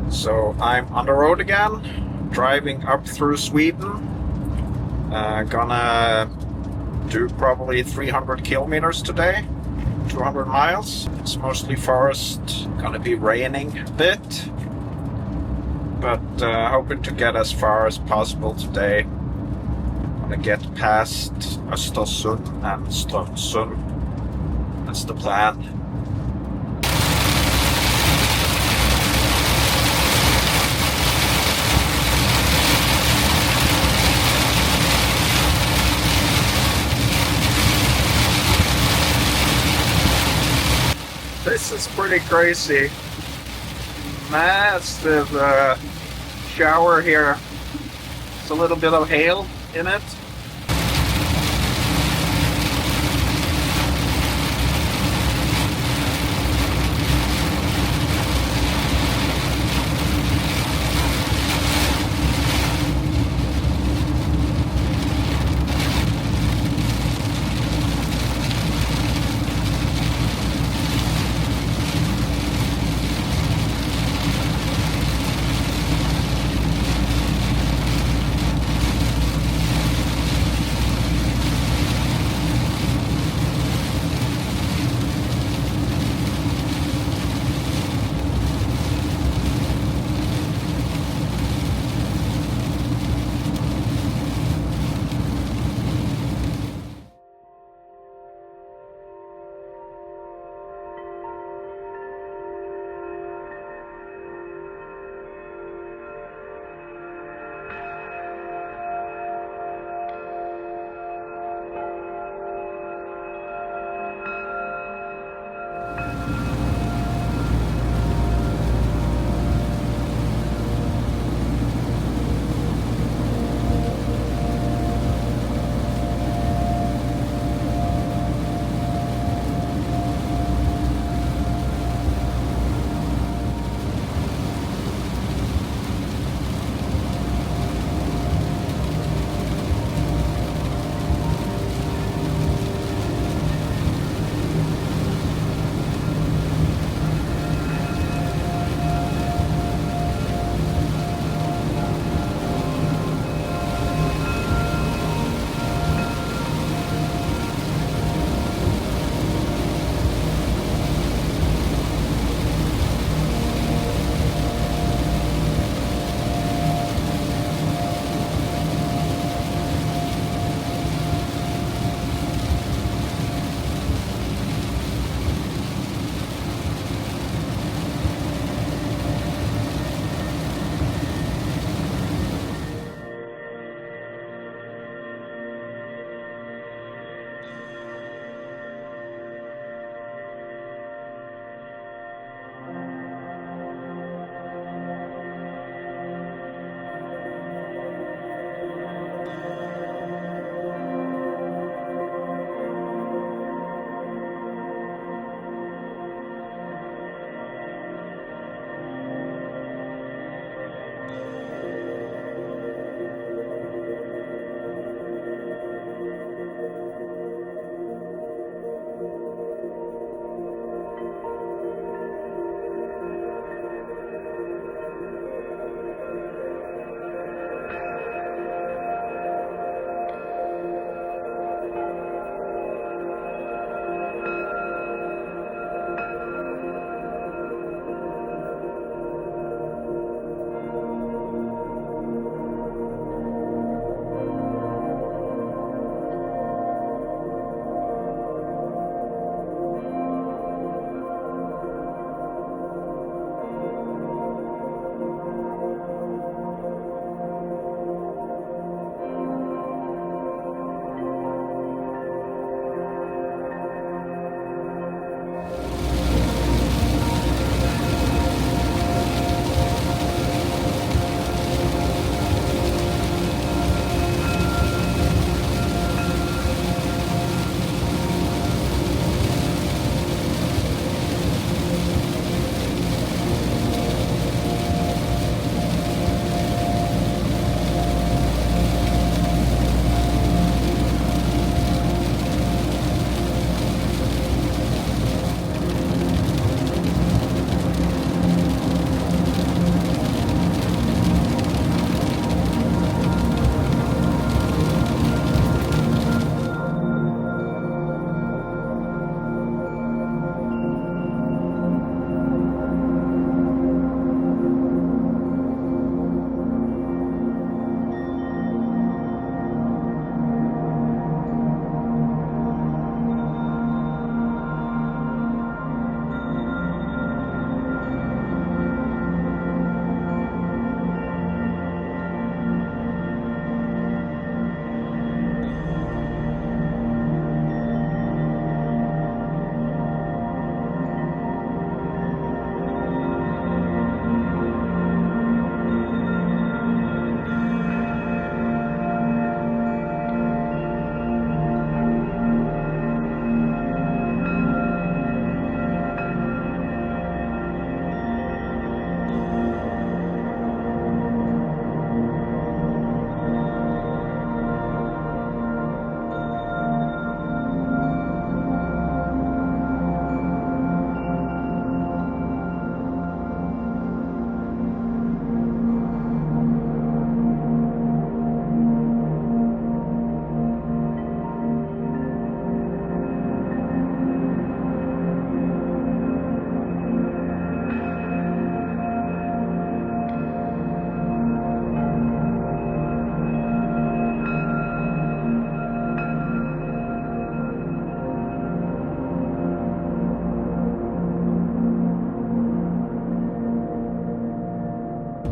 So I'm on the road again, driving up through Sweden. Gonna do probably 300 kilometers today, 200 miles. It's mostly forest, gonna be raining a bit, but hoping to get as far as possible today. Gonna get past Östersund and Strömsund. That's the plan. This is pretty crazy. Massive shower here. It's a little bit of hail in it.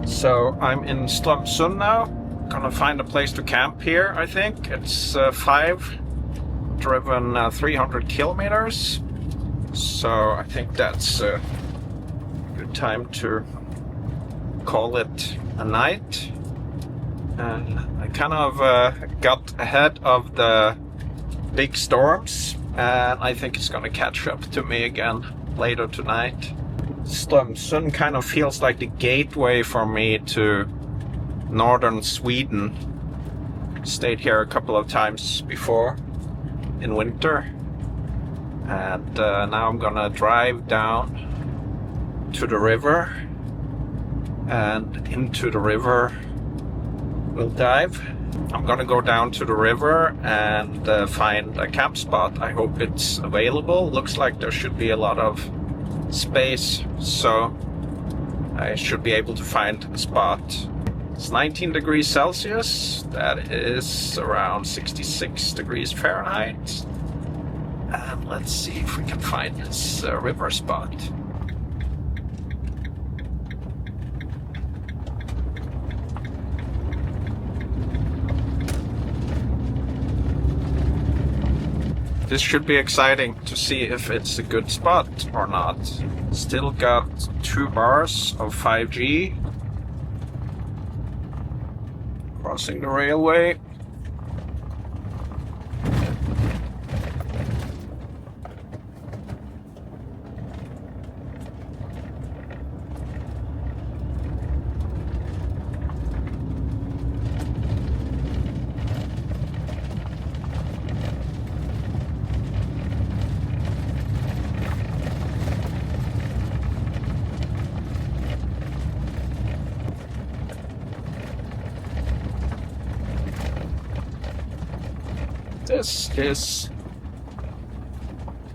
So I'm in Strömsund now. Gonna find a place to camp here, I think. It's 5, driven 300 kilometers. So I think that's a good time to call it a night. And I kind of got ahead of the big storms, and I think it's gonna catch up to me again later tonight. Strömsund kind of feels like the gateway for me to northern Sweden. Stayed here a couple of times before in winter, and now I'm gonna drive down to the river, and into the river we'll dive. I'm gonna go down to the river and find a camp spot. I hope it's available. Looks like there should be a lot of space, so I should be able to find a spot. It's 19 degrees Celsius. That is around 66 degrees Fahrenheit. And let's see if we can find this river spot. This should be exciting to see if it's a good spot or not. Still got 2 bars of 5G. Crossing the railway. This is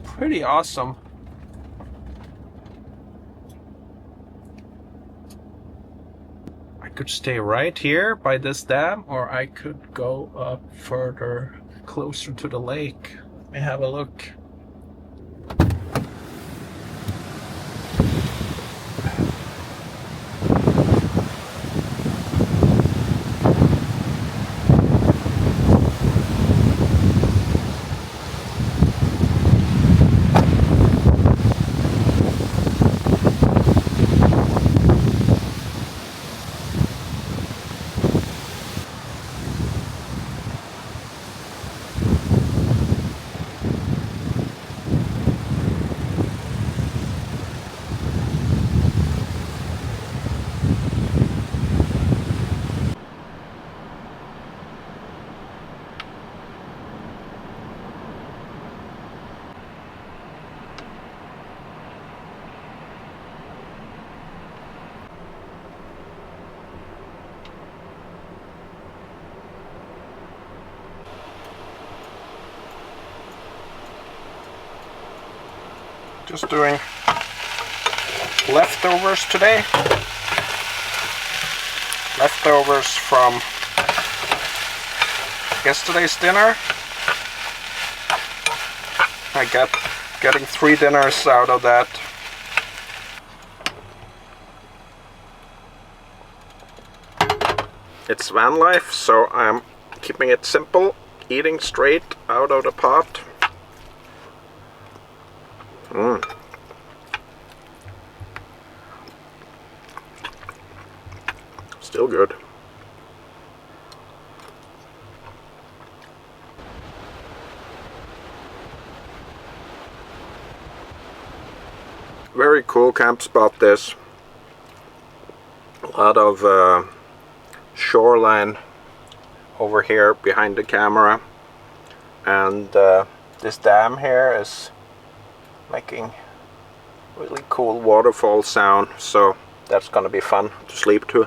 pretty awesome. I could stay right here by this dam, or I could go up further, closer to the lake. Let me have a look. Just doing leftovers today. Leftovers from yesterday's dinner. I got getting 3 dinners out of that. It's van life, so I'm keeping it simple, eating straight out of the pot. Still good. Very cool camp spot this. A lot of shoreline over here behind the camera, and this dam here is making really cool waterfall sound, so that's gonna be fun to sleep to.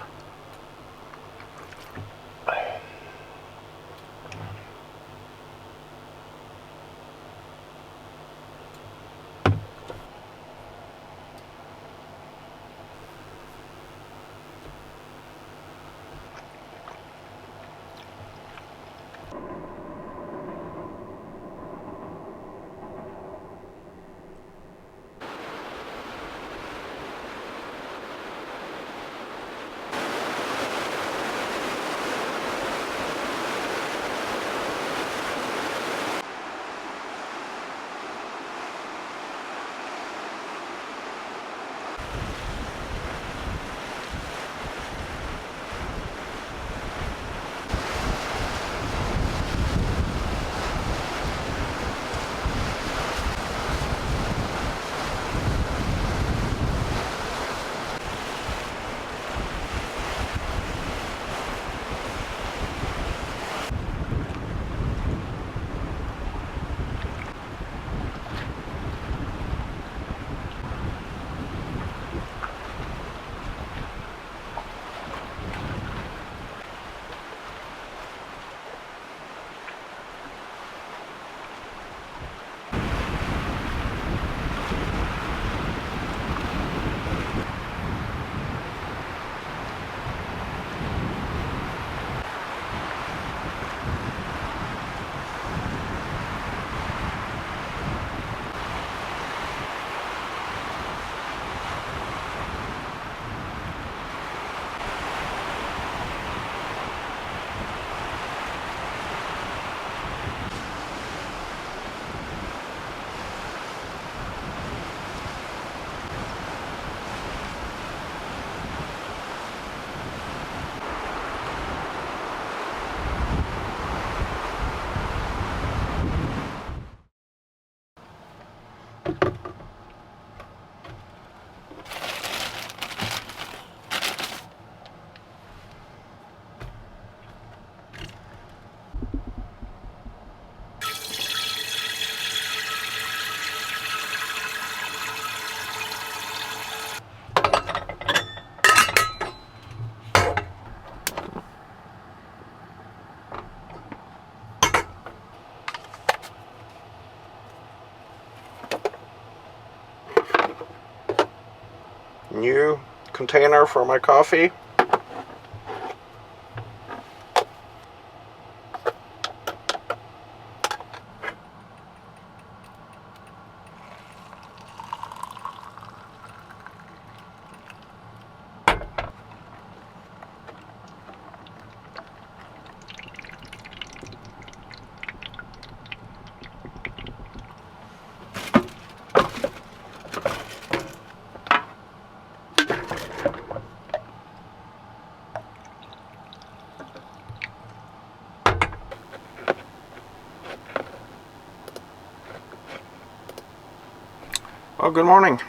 new container for my coffee. Well, good morning.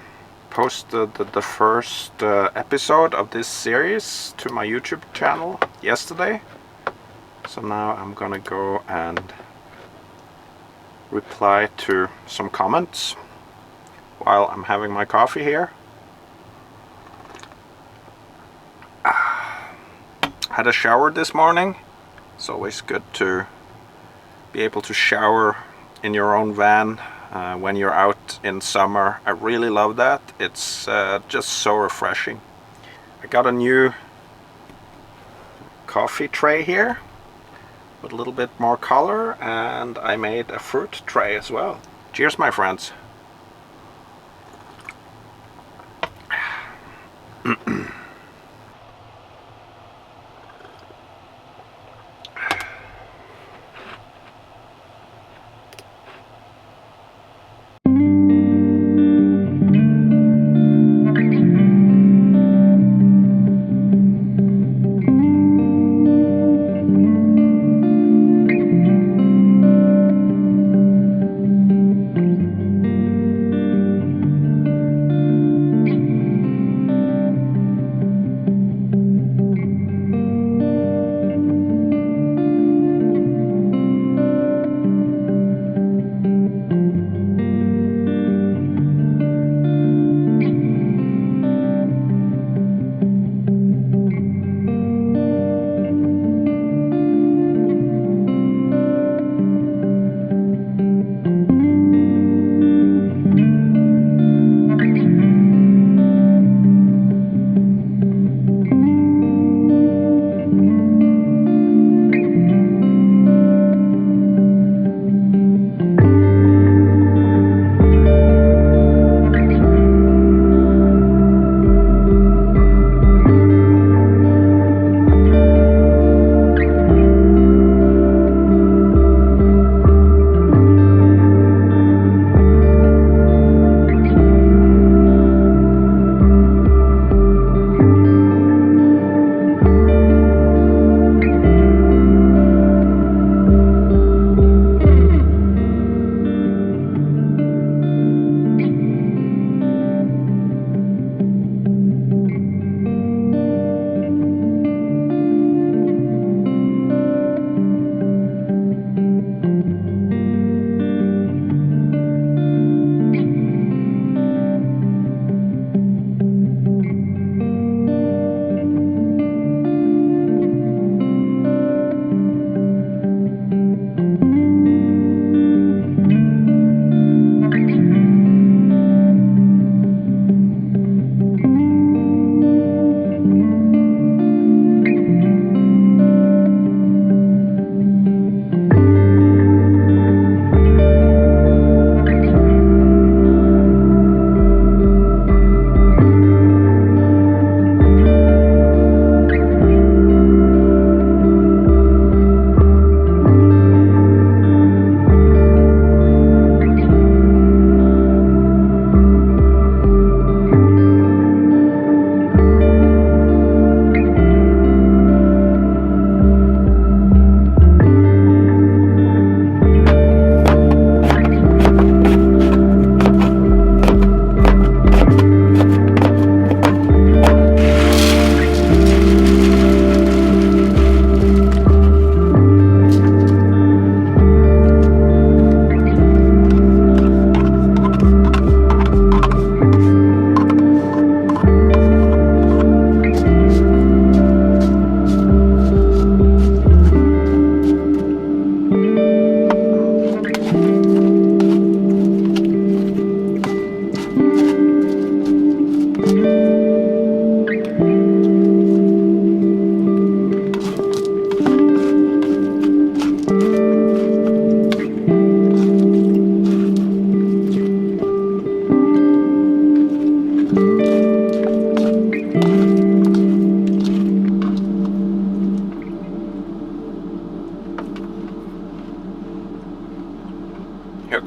Posted the first episode of this series to my YouTube channel yesterday. So now I'm gonna go and reply to some comments while I'm having my coffee here. Had a shower this morning. It's always good to be able to shower in your own van when you're out in summer. I really love that. It's just so refreshing. I got a new coffee tray here with a little bit more color, and I made a fruit tray as well. Cheers, my friends.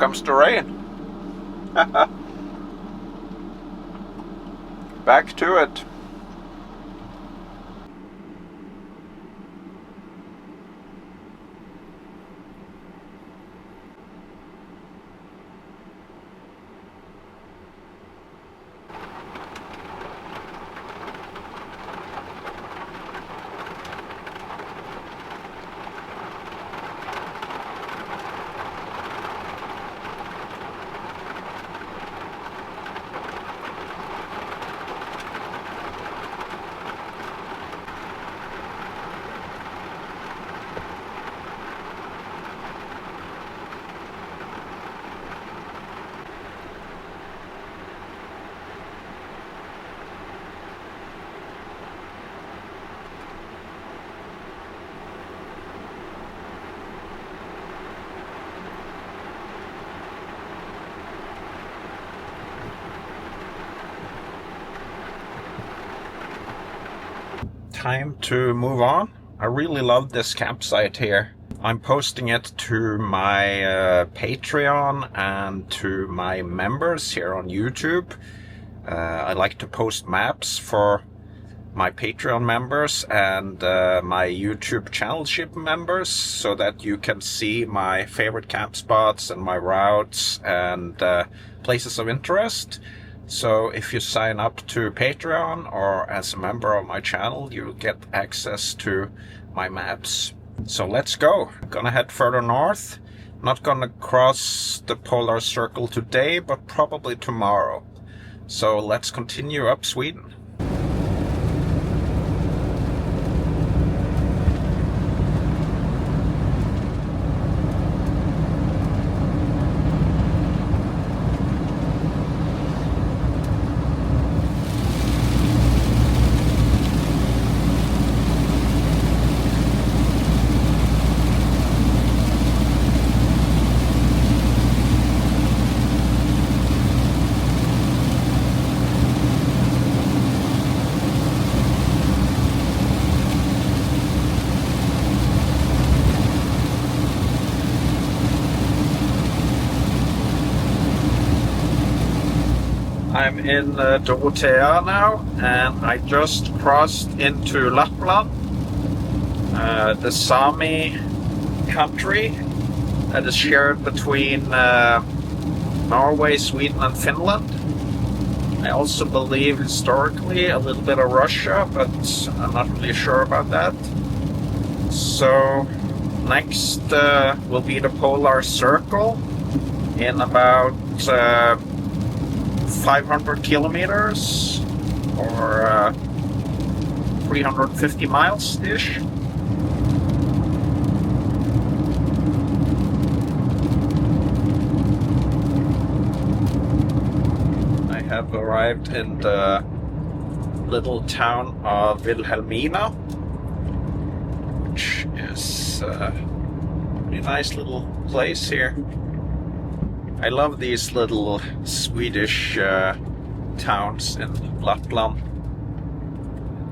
comes the rain. Back to it. Time to move on. I really love this campsite here. I'm posting it to my Patreon and to my members here on YouTube. I like to post maps for my Patreon members and my YouTube channelship members so that you can see my favorite camp spots and my routes and places of interest. So if you sign up to Patreon or as a member of my channel, you'll get access to my maps. So let's go. I'm gonna head further north. Not gonna cross the polar circle today, but probably tomorrow. So let's continue up Sweden. I'm in Dorotea now, and I just crossed into Lapland, the Sami country that is shared between Norway, Sweden and Finland. I also believe historically a little bit of Russia, but I'm not really sure about that. So next will be the polar circle in about 500 kilometers or 350 miles-ish. I have arrived in the little town of Wilhelmina, which is a pretty nice little place here. I love these little Swedish towns in Lapland.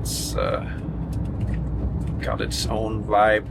It's got its own vibe.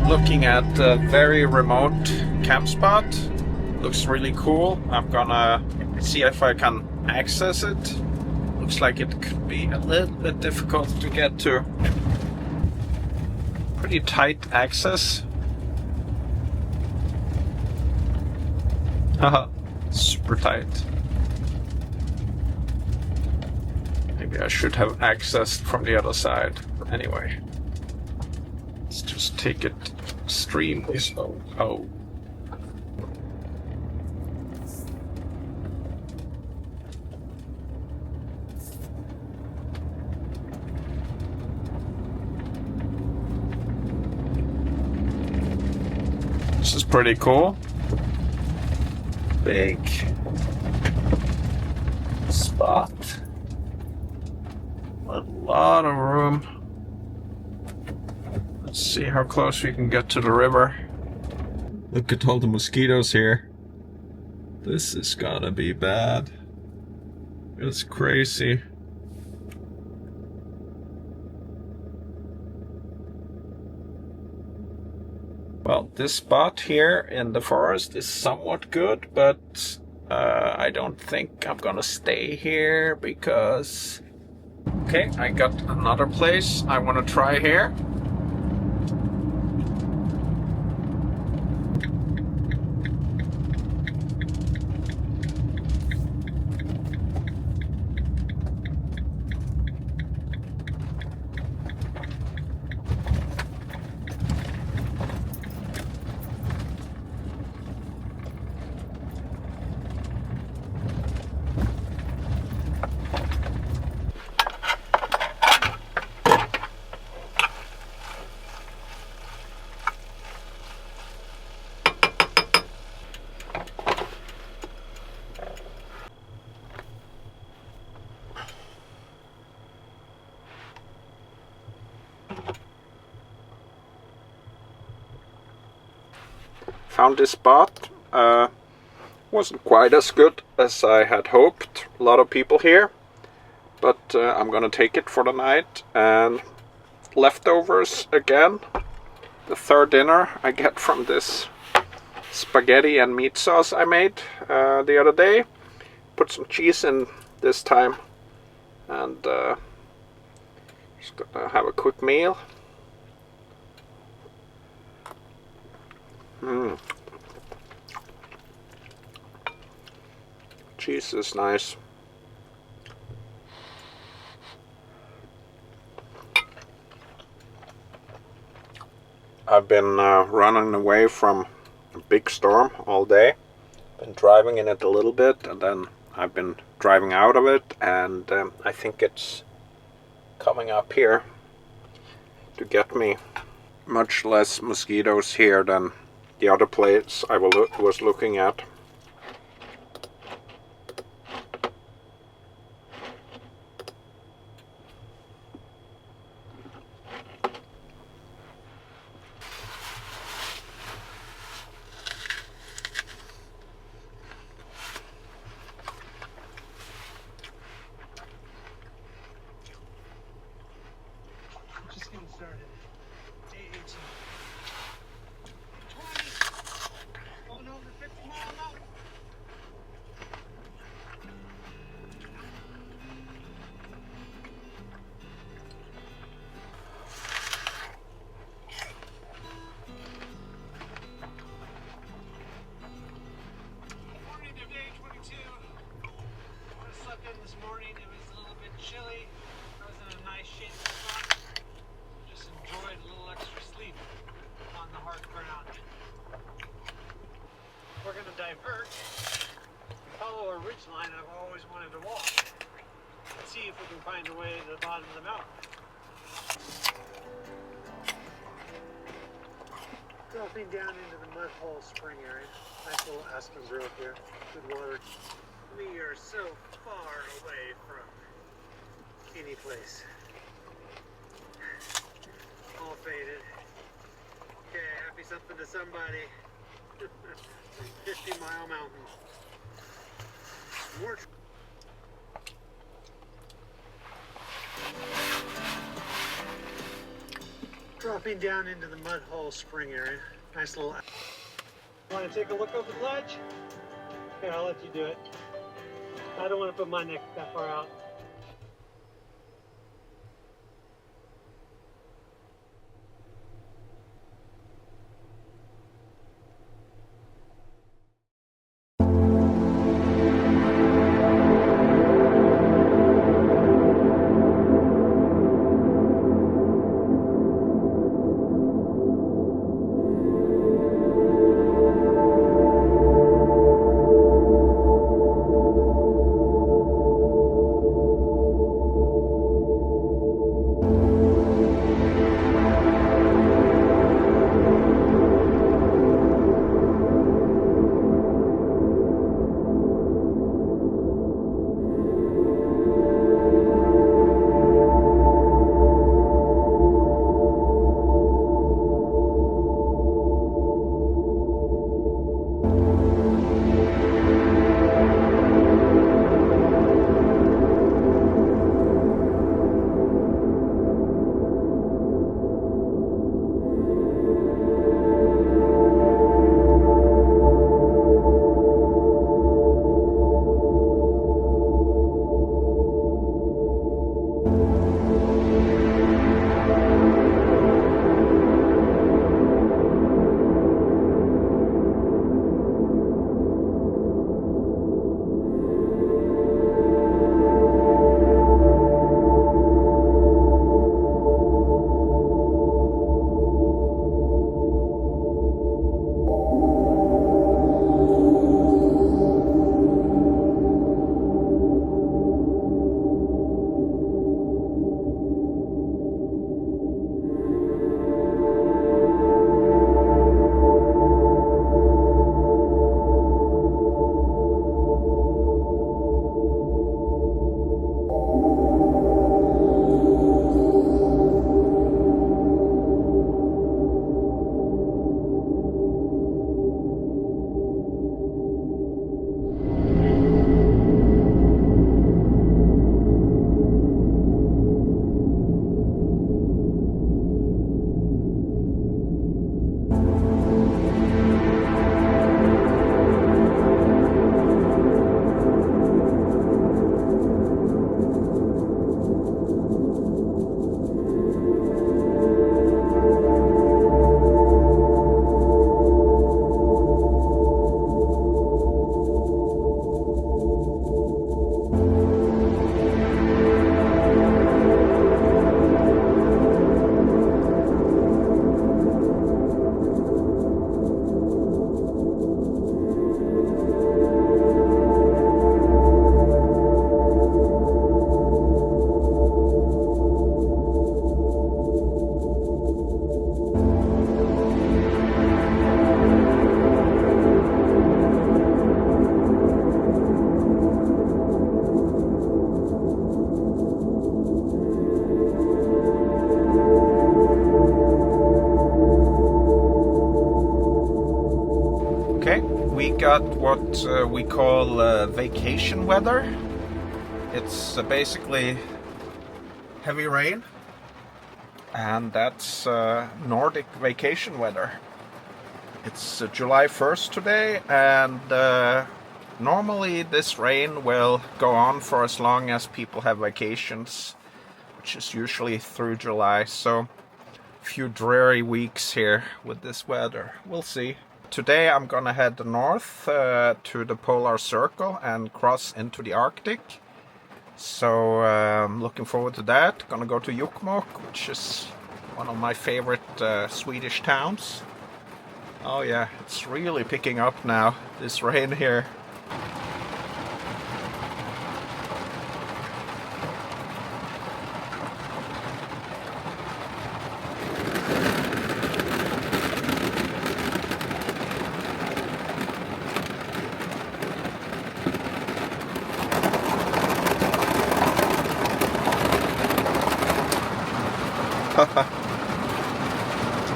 looking at a very remote camp spot. Looks really cool. I'm gonna see if I can access it. Looks like it could be a little bit difficult to get to. Pretty tight access. Haha, super tight. Maybe I should have accessed from the other side. But anyway, let's just take it extremely slow. Oh. This is pretty cool. Big spot. A lot of room. Let's see how close we can get to the river. Look at all the mosquitoes here. This is gonna be bad. It's crazy. Well, this spot here in the forest is somewhat good, but I don't think I'm gonna stay here because... Okay, I got another place I want to try here. Found this spot. Wasn't quite as good as I had hoped. A lot of people here, but I'm gonna take it for the night. And leftovers again. The third dinner I get from this spaghetti and meat sauce I made the other day. Put some cheese in this time, and just gonna have a quick meal. Cheese is nice. I've been running away from a big storm all day. Been driving in it a little bit, and then I've been driving out of it, and I think it's coming up here to get me. Much less mosquitoes here than the other place I was looking at. Just getting started. Day 18. 20. Going over 50 mile an hour. Morning of day 22. I slept in this morning. It was a little bit chilly. I was in a nice shade of sun. Just enjoyed a little extra sleep on the hard ground. We're going to divert, follow a ridge line I've always wanted to walk, and see if we can find a way to the bottom of the mountain. Dropping down into the mud hole spring area. Nice little aspen grove here. Good water. We are so far away from any place. All faded. Okay, happy something to somebody. 50-mile mountain. More. dropping down into the mud hole spring area. Nice little. Want to take a look over the ledge? Okay, I'll let you do it. I don't want to put my neck that far out. got what we call vacation weather. It's basically heavy rain, and that's Nordic vacation weather. It's July 1st today, and normally this rain will go on for as long as people have vacations, which is usually through July. So a few dreary weeks here with this weather. We'll see. Today I'm gonna head north to the polar circle and cross into the Arctic. So I'm looking forward to that. Gonna go to Jokkmokk, which is one of my favorite Swedish towns. Oh yeah, it's really picking up now, this rain here.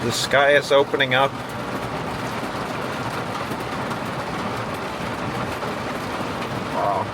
The sky is opening up. Wow.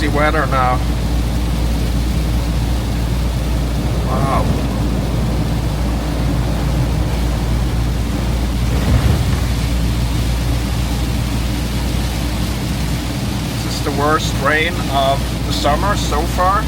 crazy weather now. Wow. This is the worst rain of the summer so far.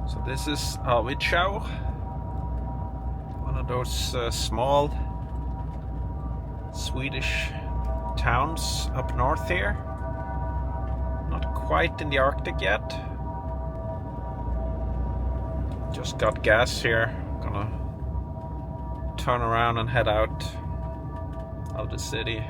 So this is windchill, one of those small Swedish towns up north here. Not quite in the Arctic yet. Just got gas here. Gonna turn around and head out of the city.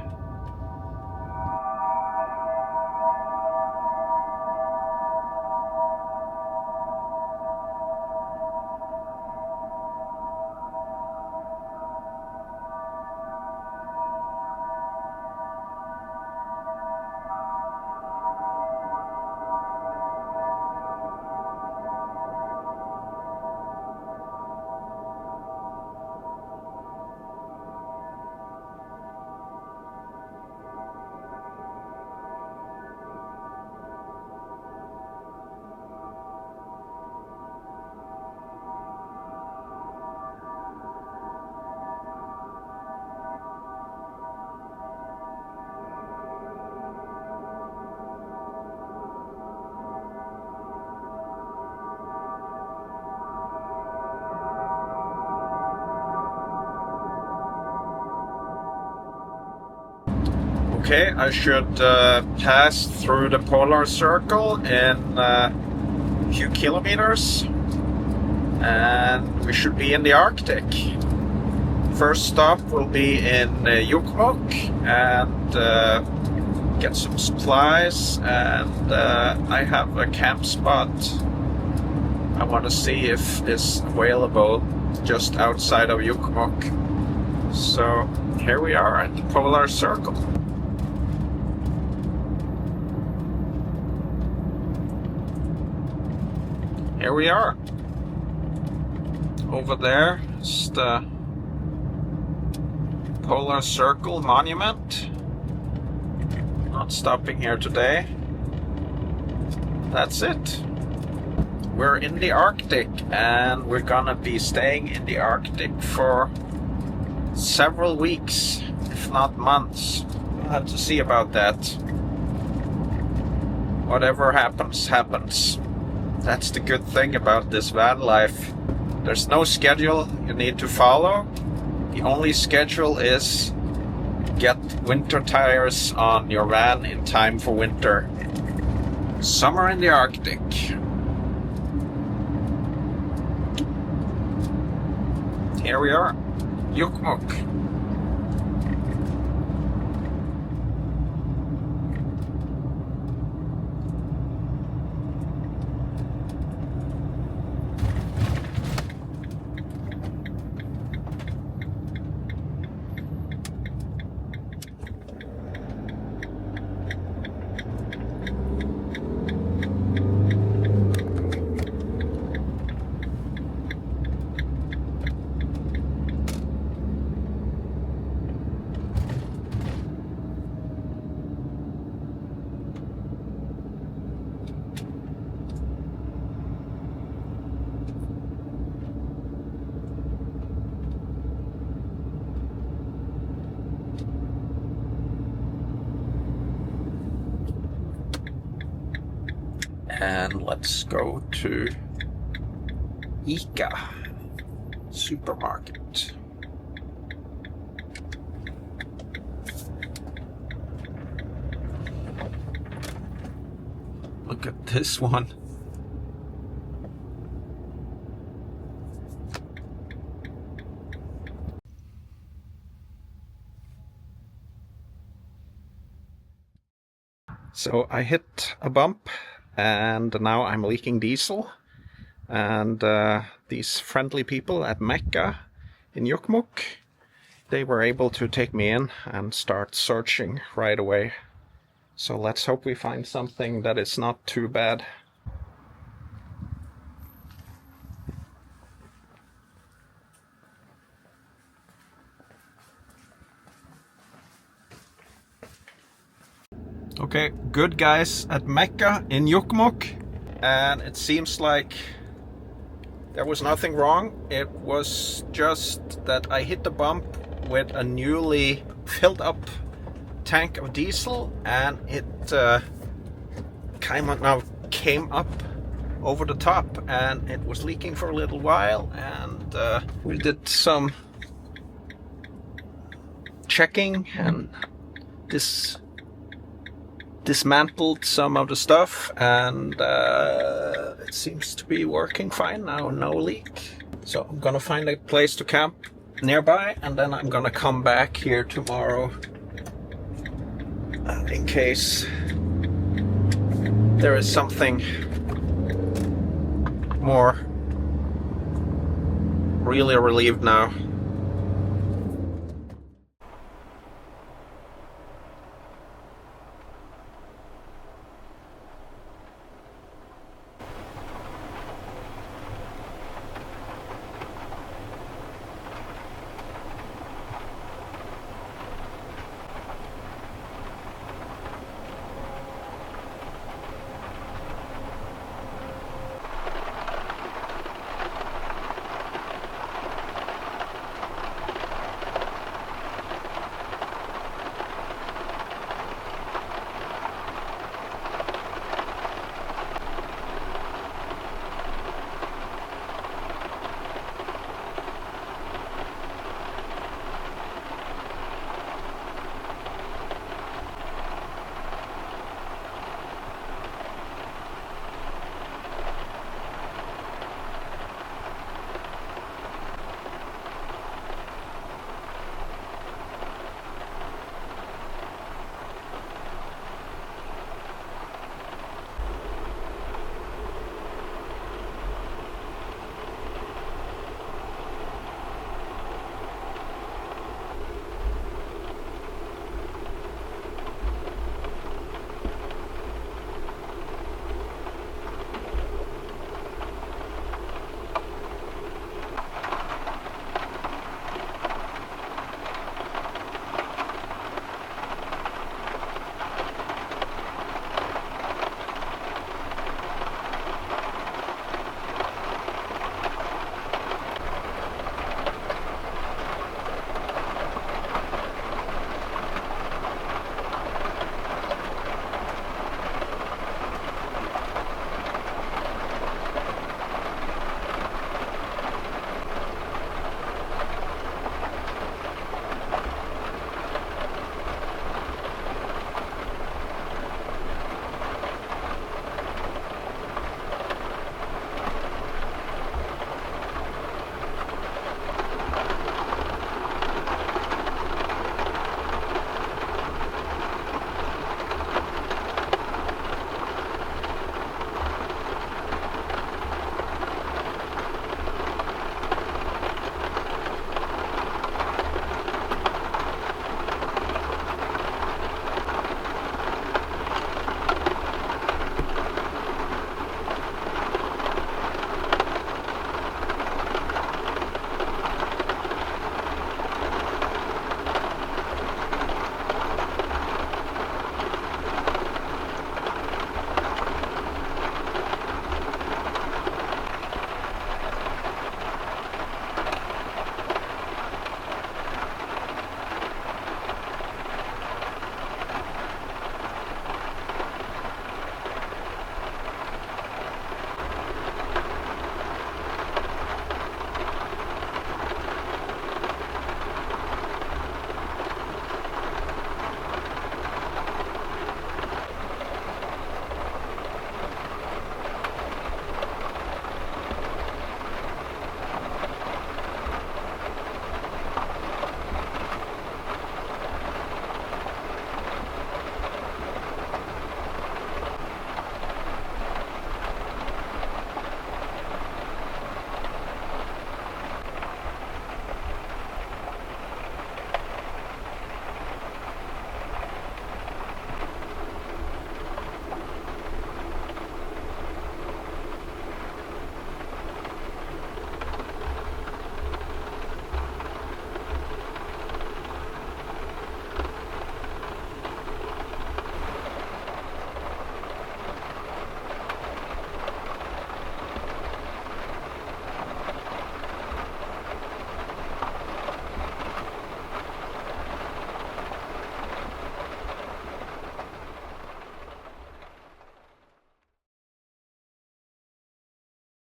Okay, I should pass through the polar circle in a few kilometers and we should be in the Arctic. First stop will be in Jokkmokk and get some supplies, and I have a camp spot I want to see if it's available just outside of Jokkmokk. So here we are at the polar circle. Here we are. Over there is the Polar Circle Monument. Not stopping here today. That's it. We're in the Arctic and we're gonna be staying in the Arctic for several weeks, if not months. We'll have to see about that. Whatever happens, happens. That's the good thing about this van life. There's no schedule you need to follow. The only schedule is get winter tires on your van in time for winter. Summer in the Arctic. Here we are, Jokkmokk. And let's go to ICA supermarket. Look at this one. So I hit a bump and now I'm leaking diesel, and these friendly people at Mecca in Jokkmokk, they were able to take me in and start searching right away. So let's hope we find something that is not too bad. Okay, good guys at Mecca in Jokkmokk, and it seems like there was nothing wrong. It was just that I hit the bump with a newly filled up tank of diesel, and it kind of came up over the top, and it was leaking for a little while, and we did some checking and dismantled some of the stuff, and it seems to be working fine now, no leak. So I'm gonna find a place to camp nearby, and then I'm gonna come back here tomorrow in case there is something more. Really relieved now.